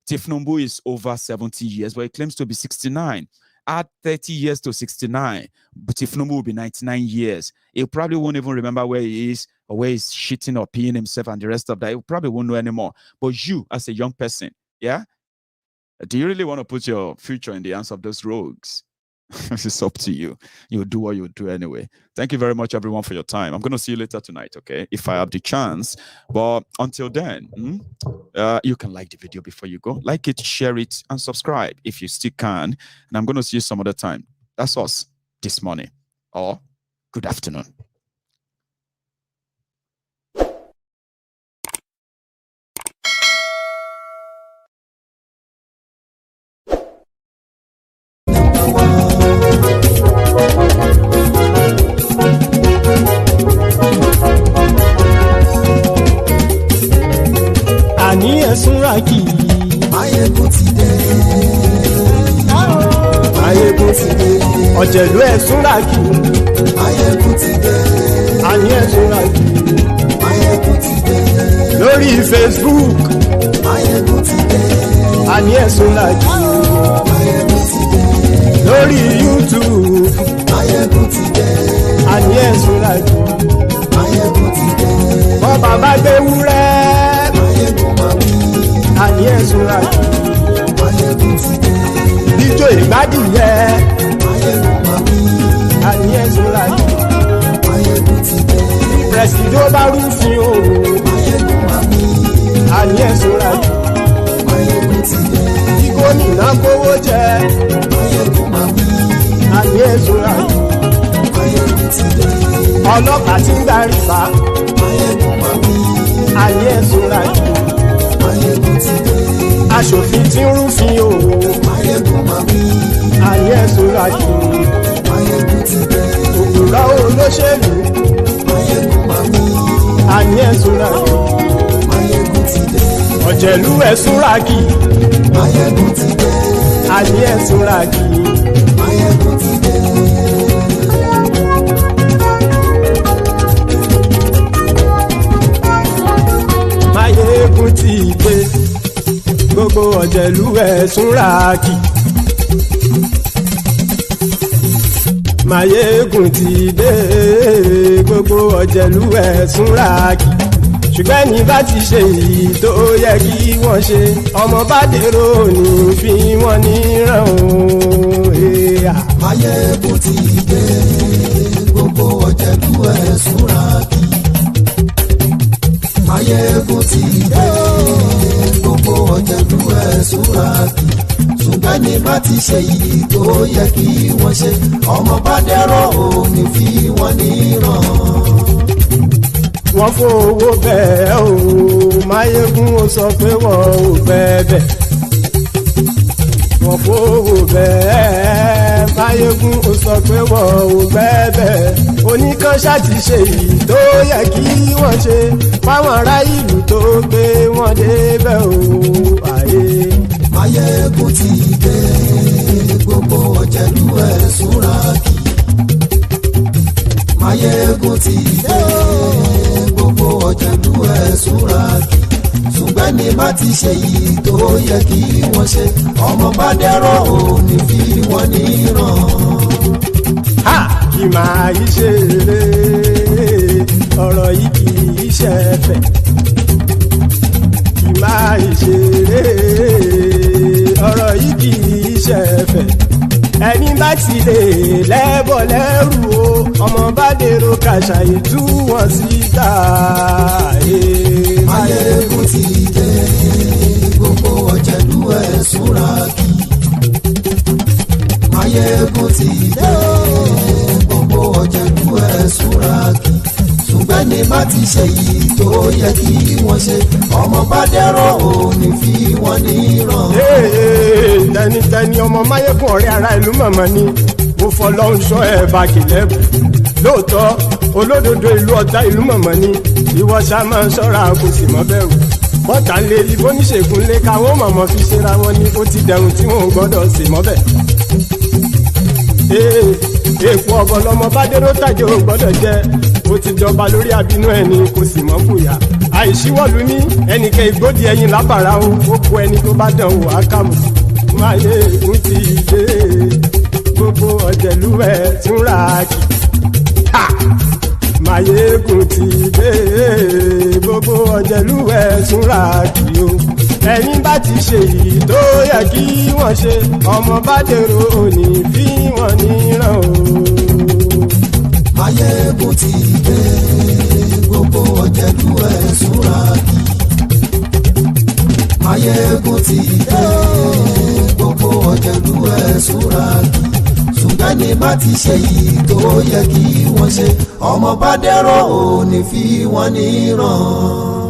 Thiefnubu is over 70 years, but he claims to be 69. Add 30 years to 69, but Thiefnubu will be 99 years. He probably won't even remember where he is or where he's shitting or peeing himself and the rest of that. He probably won't know anymore. But you, as a young person, yeah? Do you really want to put your future in the hands of those rogues? It's up to you. You'll do what you do anyway. Thank you very much, everyone, for your time. I'm going to see you later tonight, okay? If I have the chance. But until then, you can like the video before you go. Like it, share it, and subscribe if you still can. And I'm going to see you some other time. That's us this morning. Or good afternoon. Àní ẹ̀sùnra kì í. Maiyegun ti dé. Maiyegun ti dé. Ọ̀jẹ̀lú ẹ̀sùnra kì í. Maiyegun ti dé. Àní ẹ̀sùnra kì í. Maiyegun ti dé. Lórí Facebook. Maiyegun ti dé. Àní ẹ̀sùnra kì í. Maiyegun ti dé. Lórí YouTube. Maiyegun ti dé. Àní ẹ̀sùnra kì í. Maiyegun ti dé. Bọ́ bàbá gbé wúrẹ́. Maiyegun máa wí. Súnrakì. Maiyegun ti dé. Ijó ìgbádìyẹ. Maiyegun máa wí. Àníyàn Súnrakì. Maiyegun ti dé. Pẹ̀sìdó bá rúfin o. Maiyegun máa wí. Àníyàn Súnrakì. Maiyegun ti dé. Kí gómìnà kówó jẹ. Maiyegun máa wí. Àníyàn Súnrakì. Maiyegun ti dé. Ọlọ́pàá tí ń gba rìbá. Maiyegun máa wí. Àníyàn Súnrakì. Maiyegun ti dé. Aṣòfin tí ń rúfin o. Maiyegun máa wí. Àníyàn Súnrakì. Maiyegun ti dé. Òpùrọ́ olóṣèlú. Maiyegun máa wí. Àníyàn Súnrakì. Maiyegun ti dé. Ọ̀jẹ̀lú ẹ̀ Súnrakì. Maiyegun ti dé. Àníyàn Súnrakì. Maiyegun ti dé. Maiyegun ti dé. Gbogbo ọ̀jẹ̀lú ẹ̀ Súnrakì. Maiyegun ti dé. Gbogbo ọ̀jẹ̀lú ẹ̀ Súnrakì. Ṣùgbọ́n ní bá ti ṣe èyí tó yẹ kí wọ́n ṣe, ọmọ bá dèrò ní fi wọ́n níran o. Maiyegun ti dé. Gbogbo ọ̀jẹ̀lú ẹ̀ Súnrakì. Maiyegun ti dé. Gbogbo ọ̀jẹ̀lú ẹ̀ Súnrakì. Ṣùgbọ́n ní bá ti ṣe èyí tó yẹ kí wọ́n ṣe, ọmọ bá dẹ̀rọ̀ ò ní fi wọ́n níran. Wọ́n fowó bẹ́ẹ̀ o, Maiyegun ó sọ pé wọ́n ò fẹ́ bẹ̀. Wọ́n fowó bẹ́ẹ̀, Maiyegun ó sọ pé wọ́n ò fẹ́ bẹ̀. Oníkan ṣáàtì ṣe èyí tó yẹ kí wọ́n ṣe fáwọn ará ìlú tó gbé wọn débẹ̀ o. Maiyegun ti dé. Gbogbo ọ̀jẹ̀lú ẹ̀ Súnrakì. Maiyegun ti dé. Gbogbo ọ̀jẹ̀lú ẹ̀ Súnrakì. Ṣùgbọ́n ní bá ti ṣe yìí tó yẹ kí wọ́n ṣe, ọmọ bá dẹ̀rọ̀ ò ní fi wọ́n níran. Kì máa yí ṣe eré, ọ̀rọ̀ yìí kì í ṣe ẹ̀fẹ̀. Kì máa yí ṣe eré, ọ̀rọ̀ yìí kì í ṣe ẹ̀fẹ̀. Ẹni bá ti lè lẹ́bọ̀ lẹ́rù o, ọmọ bá dèrò kàṣàyè tú wọn síta. Maiyegun ti dé. Gbogbo ọ̀jẹ̀lú ẹ̀ Súnrakì. Maiyegun ti dé. Gbogbo ọ̀jẹ̀lú ẹ̀ Súnrakì. Ṣùgbọ́n ní bá ti ṣe yìí tó yẹ kí wọ́n ṣe, ọmọ bá dẹ̀rọ̀ ò ní fi wọ́n níran. Tẹnitẹni ọmọ Maiyegun ọ̀rẹ́ ara ìlú mọ̀mọ́ ni mo fọlọ́run ṣọ́ ẹ̀ bá kìlẹ́bù. Lóòótọ́ olódodo ìlú ọ̀tá ìlú mọ̀mọ́ ni ìwọ ṣá máa ń ṣọ́ra kò sì mọ́ bẹ̀rù. Bọ́tà ń lé ibo níṣègùn lé káwọn mọ̀mọ́ fi ṣera wọn ni ó ti dẹrùn tí wọn ò gbọ́dọ̀ sì mọ́ bẹ̀. Èèpo ọ̀gọ̀ lọmọ bá dérò tàjẹ́ ò gbọ́dọ̀ jẹ́, ó ti jọba lórí abínú ẹni kò sì mọ́ fòyà. Àìsíwọ́lu ní ẹnìkẹ́ ìgbódì ẹyin lábàrá o, ó kó ẹni tó bá dán o ákàmù. Maiyegun ti dé. Gbogbo ọ̀jẹ̀lú ẹ̀ Súnrakì. Maiyegun ti dé. Gbogbo ọ̀jẹ̀lú ẹ̀ Súnrakì o. Ẹni bá ti ṣe èyí tó yẹ kí wọ́n ṣe, ọmọ bá dèrò òní fi wọ́n níran o. Maiyegun ti dé. Gbogbo ọ̀jẹ̀lú ẹ̀ Súnrakì. Maiyegun ti dé. Gbogbo ọ̀jẹ̀lú ẹ̀ Súnrakì. Ṣùgbọ́n ní bá ti ṣe yìí tó yẹ kí wọ́n ṣe, ọmọ bá dẹ̀rọ̀ ò ní fi wọ́n níran.